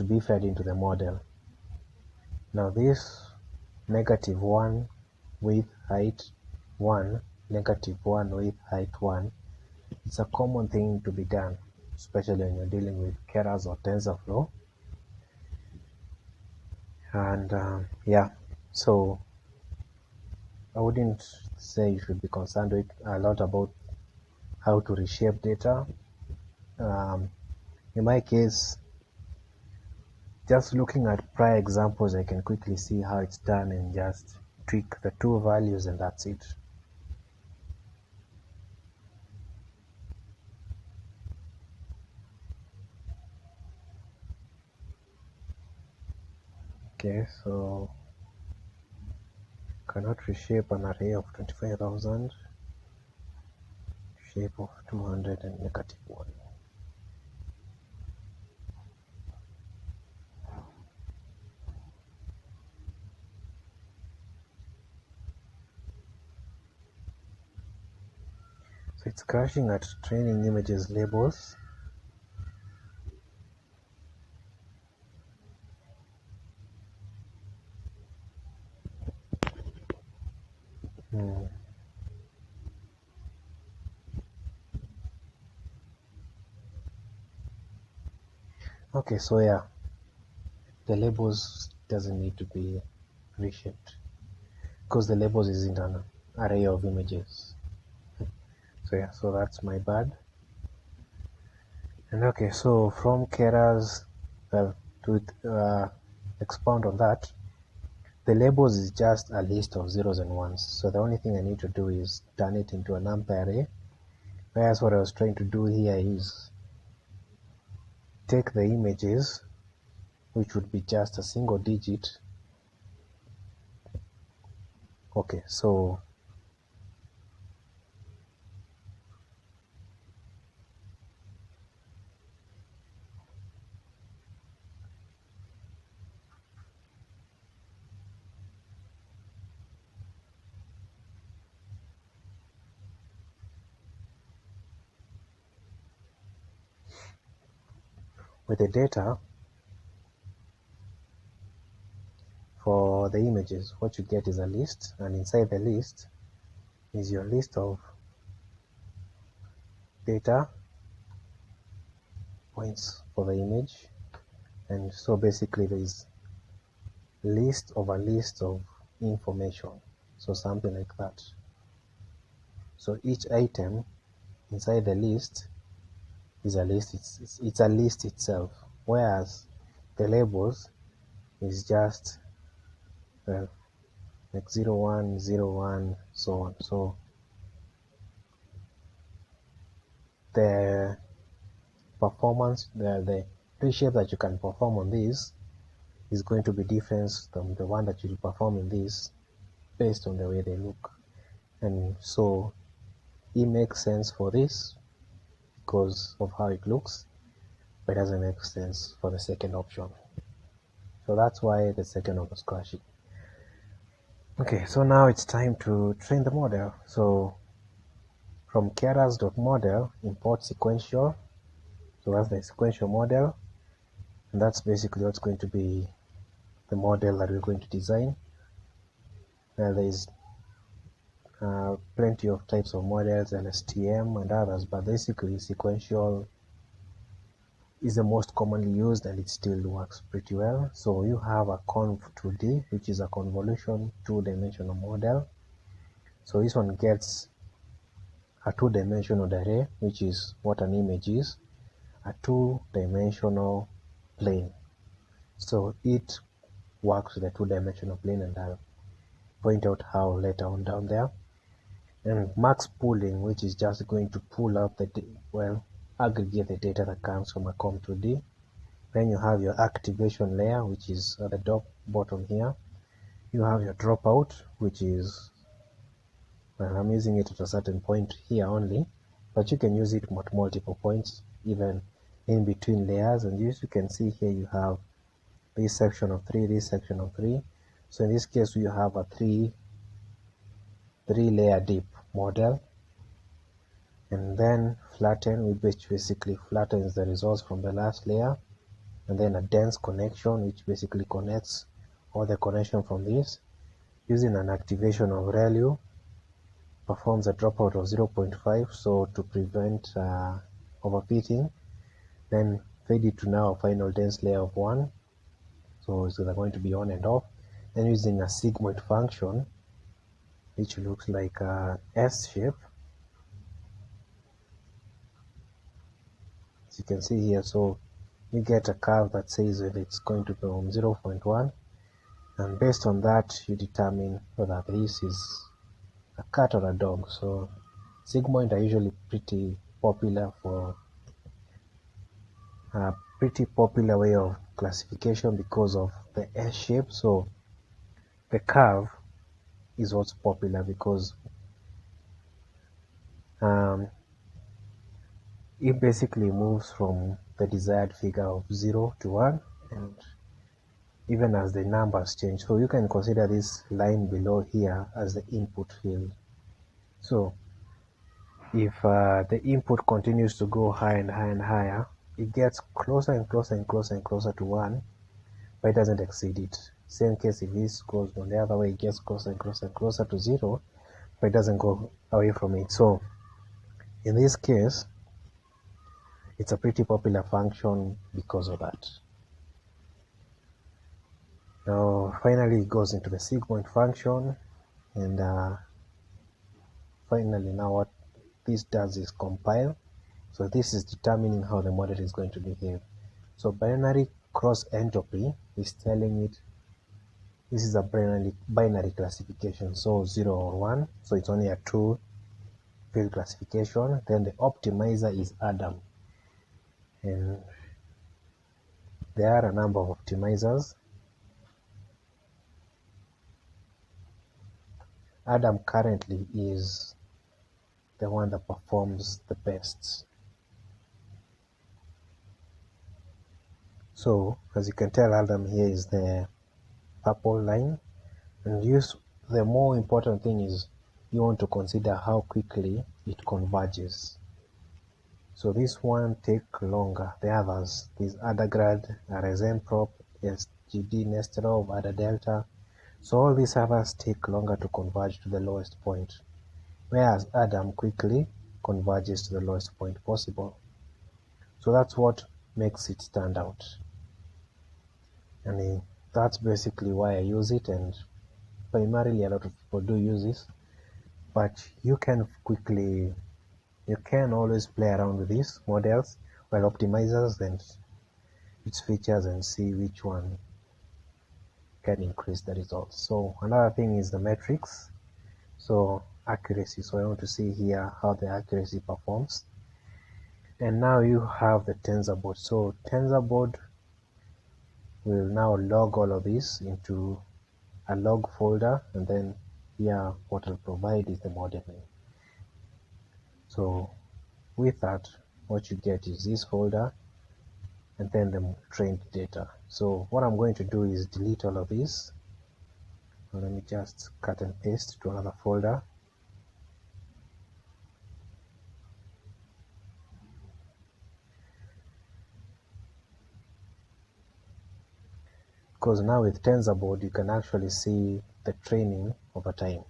be fed into the model. Now this -1 width height 1, -1 width height 1, it's a common thing to be done, especially when you're dealing with Keras or TensorFlow. And yeah, so I wouldn't say you should be concerned with a lot about how to reshape data. In my case, just looking at prior examples, I can quickly see how it's done and just tweak the two values and that's it. Okay, so cannot reshape an array of 25,000, shape of 200 and -1. So it's crashing at training images labels. Okay, so yeah, the labels doesn't need to be reshaped because the labels isn't an array of images. So yeah, so that's my bad. And okay, so from Keras, to expound on that, the labels is just a list of zeros and ones. So the only thing I need to do is turn it into a NumPy array. Whereas what I was trying to do here is take the images, which would be just a single digit. Okay, so with the data for the images, what you get is a list, and inside the list is your list of data points for the image. And so basically there is list of a list of information, so something like that. So each item inside the list is a list, it's a list itself, whereas the labels is just like 01, 01, so on. So the performance, the reshape that you can perform on this is going to be different from the one that you will perform in this based on the way they look. And so it makes sense for this because of how it looks, but it doesn't make sense for the second option. So that's why the second one was crashing. Okay, so now it's time to train the model. So from keras.model, import sequential. So that's the sequential model, and that's basically what's going to be the model that we're going to design. There's plenty of types of models, LSTM and others, but basically sequential is the most commonly used and it still works pretty well. So you have a conv2D, which is a convolution two-dimensional model. So this one gets a two-dimensional array, which is what an image is, a two-dimensional plane. So it works with a two-dimensional plane, and I'll point out how later on down there. And max pooling, which is just going to pull up aggregate the data that comes from a conv2D. Then you have your activation layer, which is at the bottom here. You have your dropout, which is, well, I'm using it at a certain point here only, but you can use it at multiple points, even in between layers. And as you can see here, you have this section of 3, this section of 3. So in this case, you have a three layer deep model. And then flatten, which basically flattens the results from the last layer. And then a dense connection, which basically connects all the connection from this. Using an activation of ReLU, performs a dropout of 0.5, so to prevent overfitting. Then fade it to now a final dense layer of 1, so they're going to be on and off. Then using a sigmoid function, which looks like a S shape, as you can see here. So you get a curve that says that it's going to be from 0.1, and based on that you determine whether this is a cat or a dog. So sigmoid are usually pretty popular for a pretty popular way of classification because of the S shape. So the curve is what's popular because it basically moves from the desired figure of 0 to 1, and even as the numbers change. So you can consider this line below here as the input field. So if the input continues to go higher and higher and higher, it gets closer and closer and closer and closer to 1, but it doesn't exceed it. Same case if this goes on the other way, it gets closer and closer and closer to 0, but it doesn't go away from it. So in this case, it's a pretty popular function because of that. Now finally it goes into the sigmoid function, and finally now what this does is compile. So this is determining how the model is going to behave. So binary cross entropy is telling it this is a binary classification, so 0 or 1, so it's only a 2 field classification. Then the optimizer is Adam, and there are a number of optimizers. Adam currently is the one that performs the best. So as you can tell, Adam here is the purple line, and the more important thing is you want to consider how quickly it converges. So this one take longer. The others, these Adagrad, RSMprop, SGD, Nesterov, Ada Delta. So all these others take longer to converge to the lowest point, whereas Adam quickly converges to the lowest point possible. So that's what makes it stand out. and that's basically why I use it, and primarily a lot of people do use this. But you can always play around with these models while optimizers and its features and see which one can increase the results. So another thing is the metrics. So accuracy. So I want to see here how the accuracy performs. And now you have the TensorBoard. So TensorBoard will now log all of this into a log folder, and then here what I'll provide is the model name. So with that, what you get is this folder and then the trained data. So what I'm going to do is delete all of this. Let me just cut and paste to another folder. Because now with TensorBoard, you can actually see the training over time.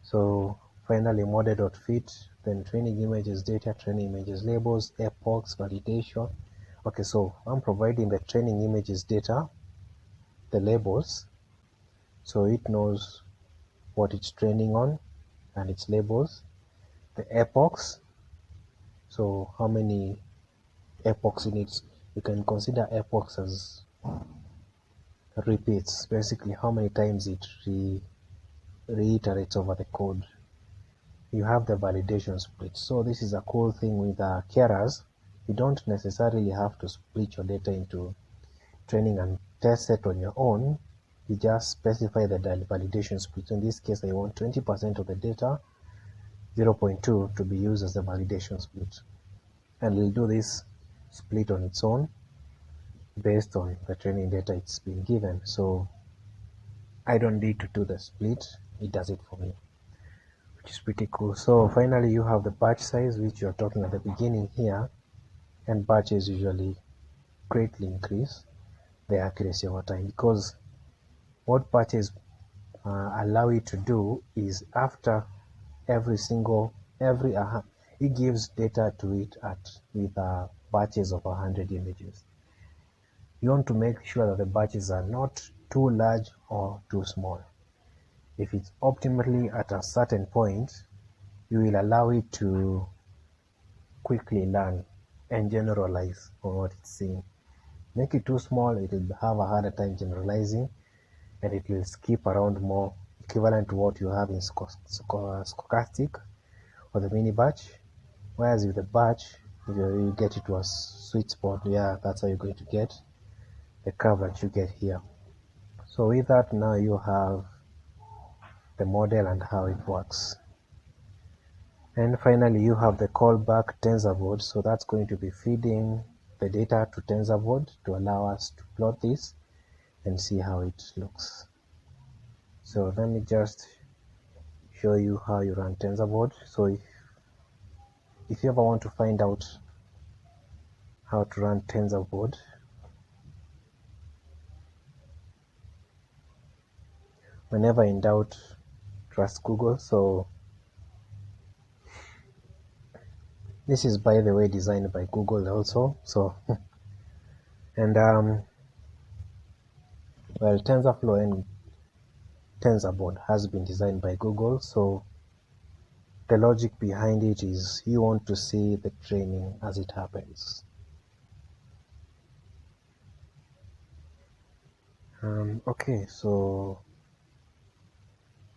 So finally, model.fit, then training images, data, training images, labels, epochs, validation. Okay, so I'm providing the training images data, the labels, so it knows what it's training on and its labels, the epochs, so how many epochs in it. You can consider epochs as repeats, basically how many times it reiterates over the code. You have the validation split. So this is a cool thing with Keras. You don't necessarily have to split your data into training and test set on your own. You just specify the validation split. In this case, I want 20% of the data, 0.2 to be used as the validation split. And we'll do this split on its own based on the training data it's been given. So I don't need to do the split. It does it for me, which is pretty cool. So finally, you have the batch size, which you're talking at the beginning here, and batches usually greatly increase the accuracy over time, because what batches allow you to do is after it gives data to it with batches of 100 images. You want to make sure that the batches are not too large or too small. If it's optimally at a certain point, you will allow it to quickly learn and generalize on what it's seeing. Make it too small, it will have a harder time generalizing, and it will skip around more, equivalent to what you have in stochastic or the mini batch. Whereas with the batch, you get it to a sweet spot. Yeah, that's how you're going to get the curve that you get here. So with that, now you have the model and how it works. And finally, you have the callback TensorBoard. So that's going to be feeding the data to TensorBoard to allow us to plot this and see how it looks. So let me just show you how you run TensorBoard. So if you ever want to find out how to run TensorBoard, whenever in doubt, trust Google. So this is, by the way, designed by Google also. So and well, TensorFlow and TensorBoard has been designed by Google. So the logic behind it is you want to see the training as it happens. Okay, so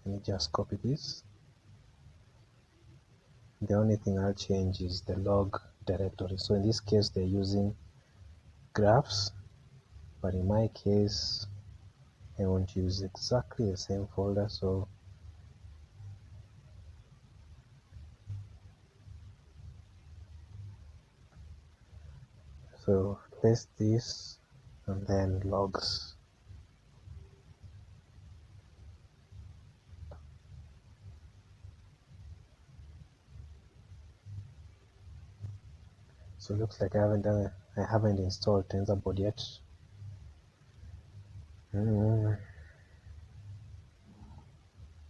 let me just copy this. The only thing I'll change is the log directory. So in this case, they're using graphs, but in my case, I want to use exactly the same folder. So paste this and then logs. So it looks like I haven't installed TensorBoard yet.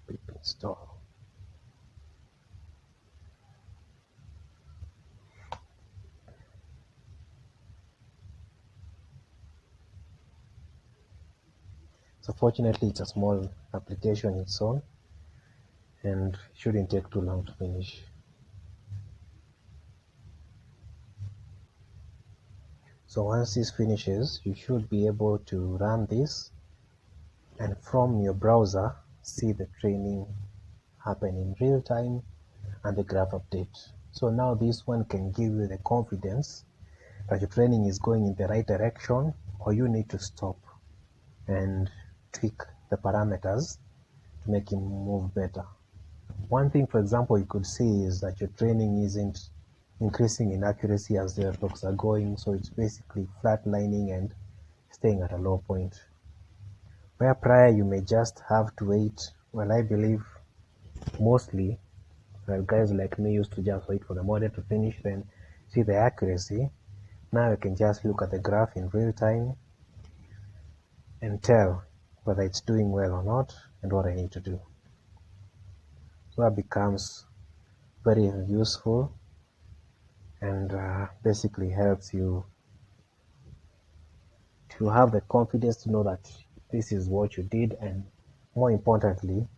Pip install. So fortunately, it's a small application its own and shouldn't take too long to finish. So once this finishes, you should be able to run this and from your browser see the training happen in real time and the graph update. So now this one can give you the confidence that your training is going in the right direction, or you need to stop and tweak the parameters to make it move better. One thing, for example, you could see is that your training isn't increasing in accuracy as the talks are going, so it's basically flatlining and staying at a low point. Where prior you may just have to wait, well, I believe mostly guys like me used to just wait for the model to finish, then see the accuracy. Now I can just look at the graph in real time and tell whether it's doing well or not and what I need to do. So that becomes very useful and basically helps you to have the confidence to know that this is what you did, and more importantly,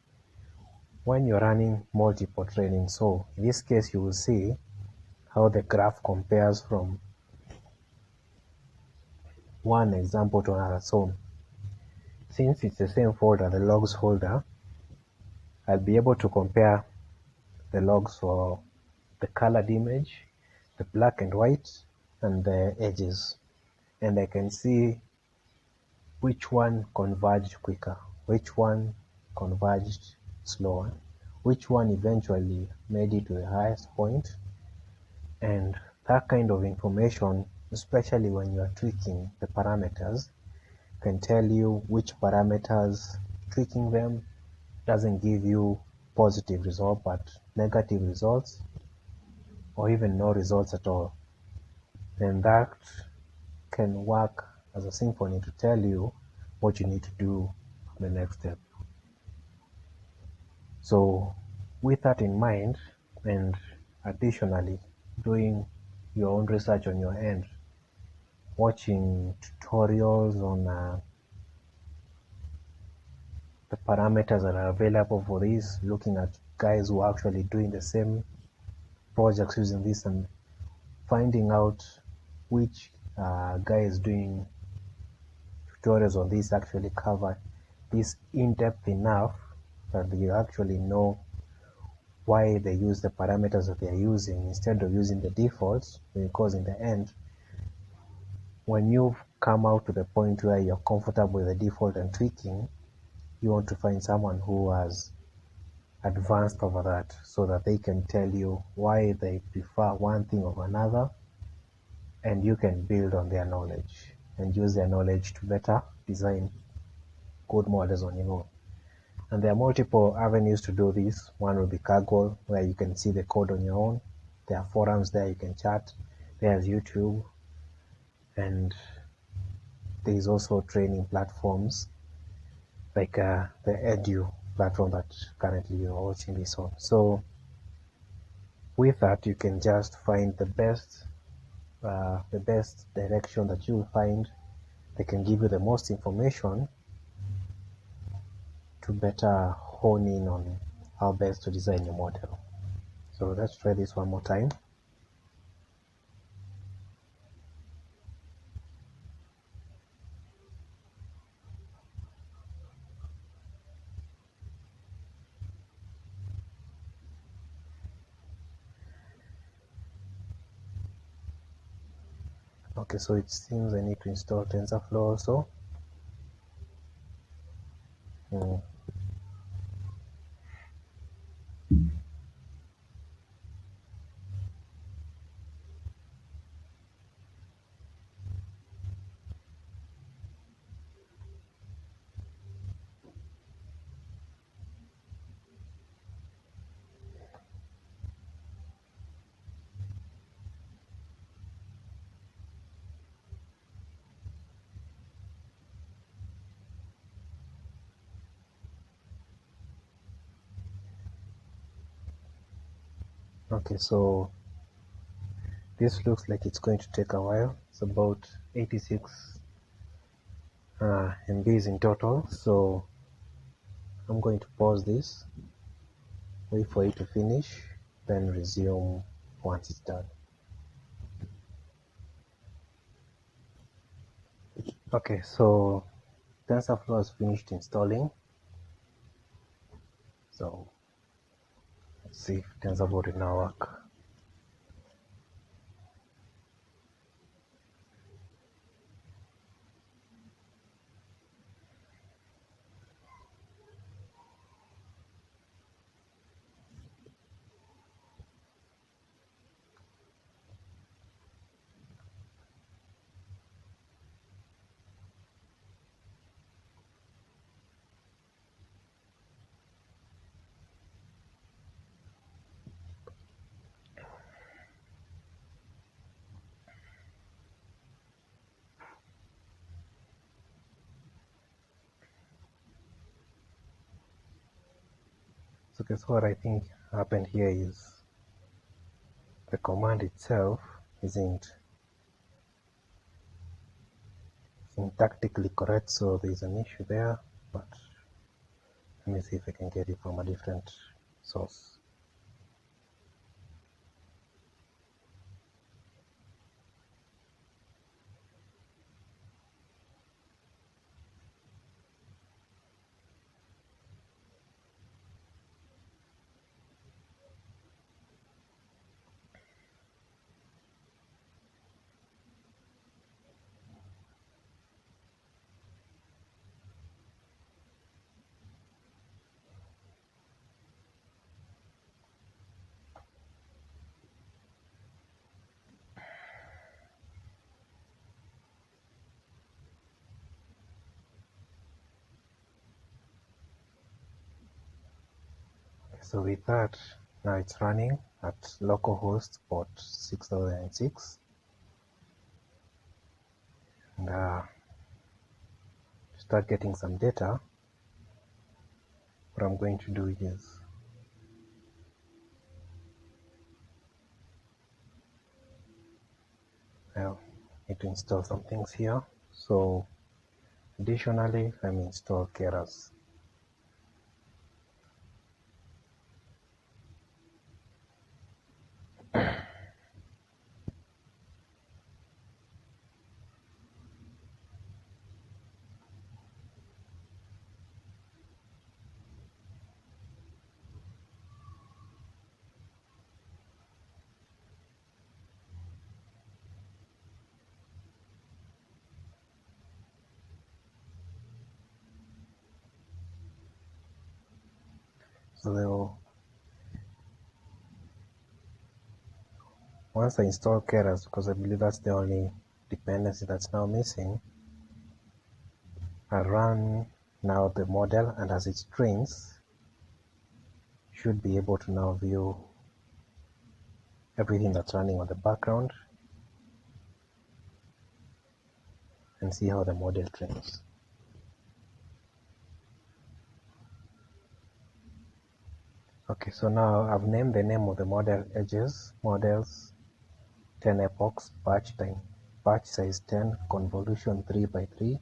when you're running multiple trainings. So in this case, you will see how the graph compares from one example to another. So since it's the same folder, the logs folder, I'll be able to compare the logs for the colored image, the black and white, and the edges. And I can see which one converged quicker, which one converged slower, which one eventually made it to the highest point. And that kind of information, especially when you are tweaking the parameters, can tell you which parameters tweaking them doesn't give you positive result but negative results, or even no results at all. Then that can work as a symphony to tell you what you need to do the next step. So with that in mind, and additionally doing your own research on your end, watching tutorials on the parameters that are available for this, looking at guys who are actually doing the same projects using this, and finding out which guy is doing tutorials on this actually cover this in depth enough that you actually know why they use the parameters that they are using instead of using the defaults, because in the end, when you've come out to the point where you're comfortable with the default and tweaking, you want to find someone who has advanced over that so that they can tell you why they prefer one thing over another, and you can build on their knowledge and use their knowledge to better design good models on your own. And there are multiple avenues to do this. One will be Kaggle, where you can see the code on your own. There are forums there you can chat. There's YouTube, and there's also training platforms like the Edu platform that currently you're watching this on. So with that, you can just find the best direction that you find that can give you the most information to better hone in on how best to design your model. So let's try this one more time. Okay, so it seems I need to install TensorFlow also. Mm. Okay, so this looks like it's going to take a while. It's about 86 MBs in total. So I'm going to pause this, wait for it to finish, then resume once it's done. Okay, so TensorFlow is finished installing. So let's see if TensorFlow will now work. So guess what I think happened here is the command itself isn't syntactically correct, so there's an issue there, but let me see if I can get it from a different source. So with that, now it's running at localhost port 6006, and to start getting some data, what I'm going to do is I need to install some things here. So additionally, let me install Keras. So once I install Keras, because I believe that's the only dependency that's now missing, I run now the model, and as it trains, should be able to now view everything that's running on the background and see how the model trains. Okay, so now I've named the name of the model edges, models 10 epochs, batch time, batch size 10, convolution 3 by 3,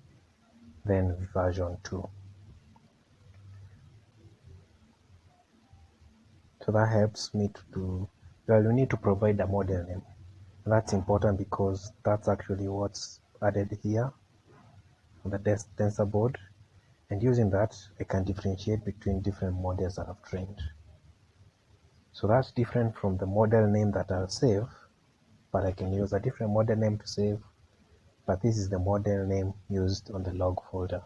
then version 2. So that helps me to do, well, you need to provide a model name. That's important because that's actually what's added here on the tensor board. And using that, I can differentiate between different models that I've trained. So that's different from the model name that I'll save, but I can use a different model name to save, but this is the model name used on the log folder.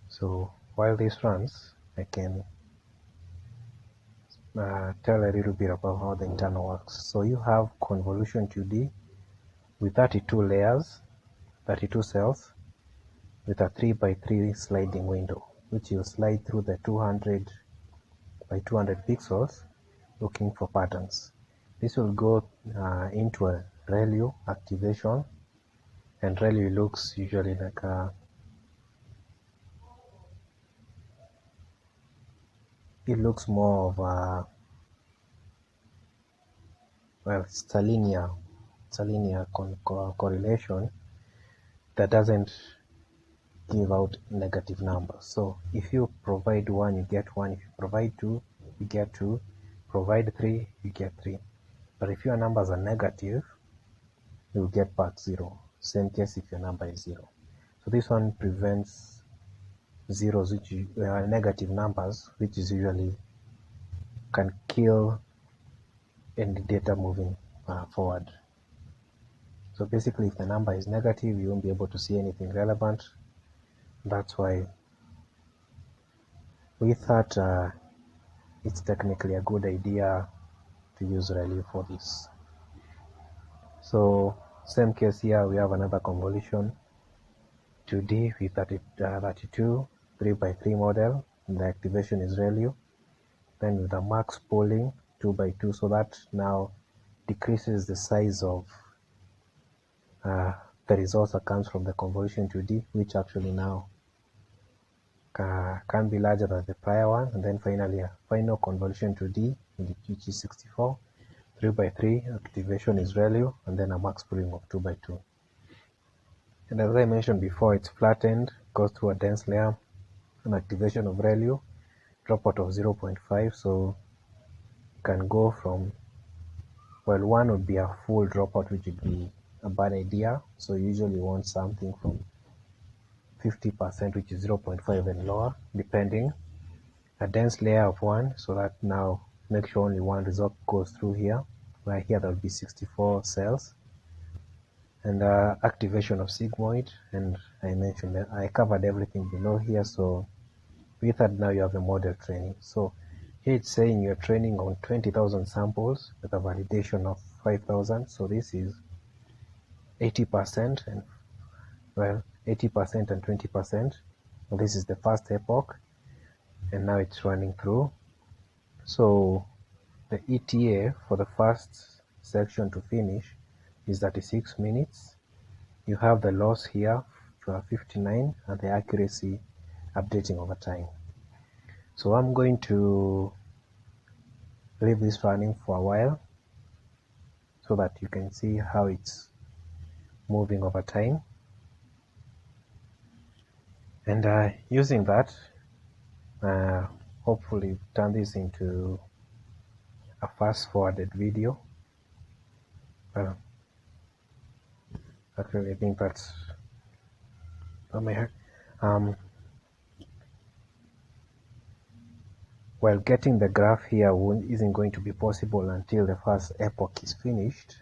So while this runs, I can tell a little bit about how the internal works. So you have convolution 2D with 32 layers, 32 cells, with a 3 by 3 sliding window, which you slide through the 200 by 200 pixels looking for patterns. This will go into a ReLU activation, and ReLU looks usually like a, it looks more of a, well, it's a linear correlation, that doesn't give out negative numbers. So if you provide 1, you get 1. If you provide 2, you get 2. Provide 3, you get 3. But if your numbers are negative, you will get back 0. Same case if your number is 0. So this one prevents zeros, which are negative numbers, which is usually can kill any data moving forward. So basically, if the number is negative, you won't be able to see anything relevant. That's why we thought it's technically a good idea to use ReLU for this. So same case here, we have another convolution 2D with 32 3x3 model. The activation is ReLU. Then with the max pooling 2x2, so that now decreases the size of the results that comes from the convolution 2D, which actually now can be larger than the prior one. And then finally a final convolution 2D, which is 64 3x3. Activation is ReLU, and then a max pooling of 2x2. And as I mentioned before, it's flattened, goes through a dense layer, an activation of ReLU, dropout of 0.5. So you can go from, well, 1 would be a full dropout, which would be a bad idea. So you usually want something from 50%, which is 0.5 and lower, depending. A dense layer of 1, so that now make sure only one result goes through here, where here there will be 64 cells. And activation of sigmoid, and I mentioned that I covered everything below here. So with that, now you have a model training. So here it's saying you're training on 20,000 samples with a validation of 5,000. So this is 80%, and well, 80% and 20%. This is the first epoch, and now it's running through. So the ETA for the first section to finish is 36 minutes. You have the loss here for 59 and the accuracy updating over time. So I'm going to leave this running for a while so that you can see how it's moving over time. And using that, hopefully turn this into a fast forwarded video. Actually, I think that's on my head. Well, getting the graph here isn't going to be possible until the first epoch is finished,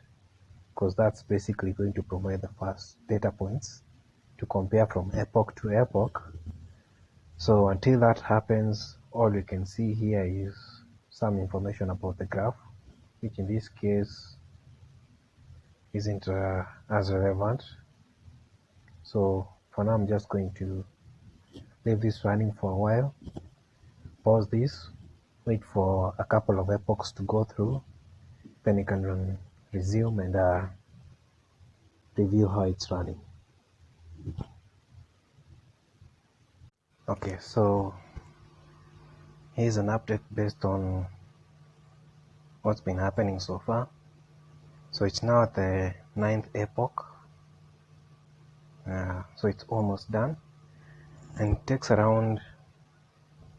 because that's basically going to provide the first data points to compare from epoch to epoch. So until that happens, all we can see here is some information about the graph, which in this case isn't as relevant. So for now, I'm just going to leave this running for a while, pause this, wait for a couple of epochs to go through, then you can resume and review how it's running. Okay, so here's an update based on what's been happening so far. So it's now at the 9th epoch, so it's almost done, and it takes around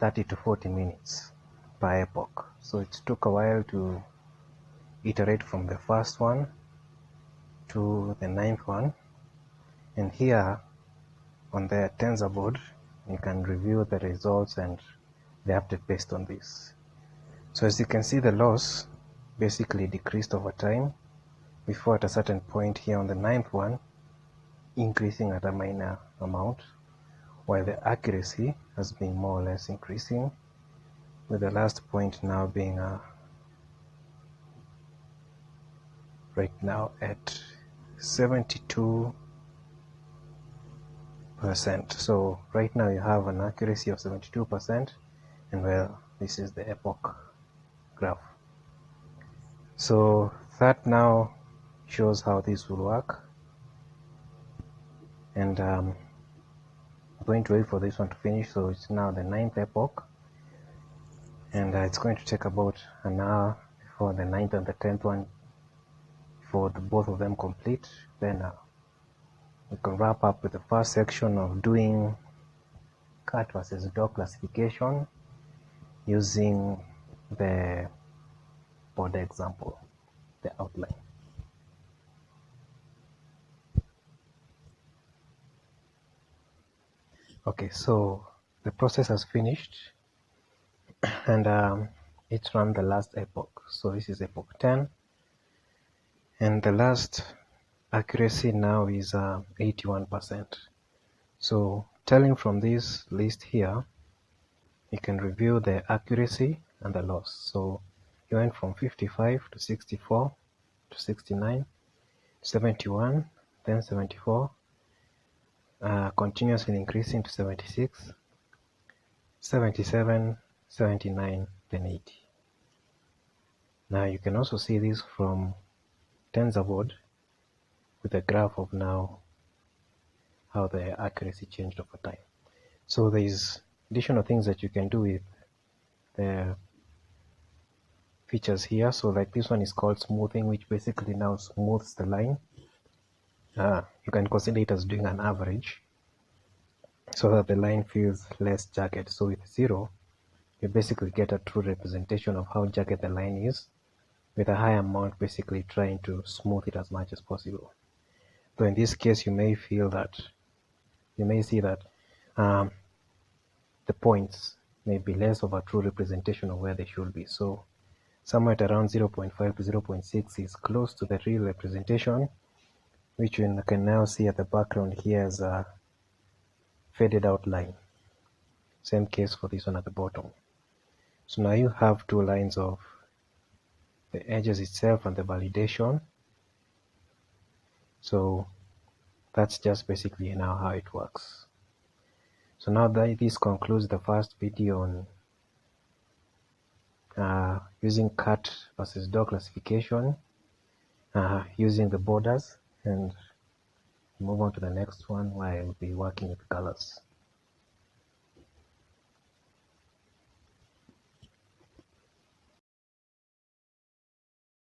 30 to 40 minutes per epoch. So it took a while to iterate from the first one to the 9th one, and here on the tensor board you can review the results and the update based on this. So as you can see, the loss basically decreased over time, before at a certain point here on the 9th one increasing at a minor amount, while the accuracy has been more or less increasing, with the last point now being right now at 72%. So right now you have an accuracy of 72%, and well, this is the epoch graph. So that now shows how this will work, and I'm going to wait for this one to finish. So it's now the 9th epoch, and it's going to take about an hour before the 9th and the 10th one, for both of them complete. Then we can wrap up with the first section of doing cat versus dog classification using the border example, the outline. Okay, so the process has finished, and it's run the last epoch. So this is epoch 10, and the last accuracy now is 81%. So telling from this list here, you can review the accuracy and the loss. So you went from 55 to 64 to 69, 71, then 74, continuously increasing to 76, 77, 79, then 80. Now you can also see this from TensorBoard with a graph of now how the accuracy changed over time. So there's additional things that you can do with the features here. So like this one is called smoothing, which basically now smooths the line. You can consider it as doing an average so that the line feels less jagged. So with 0, you basically get a true representation of how jagged the line is, with a high amount basically trying to smooth it as much as possible. So in this case, you may see that the points may be less of a true representation of where they should be. So somewhere at around 0.5 to 0.6 is close to the real representation, which you can now see at the background here as a faded out line. Same case for this one at the bottom. So now you have two lines of the edges itself and the validation. So that's just basically now how it works. So now that this concludes the first video on using cat versus dog classification, using the borders, and move on to the next one where I'll be working with colors.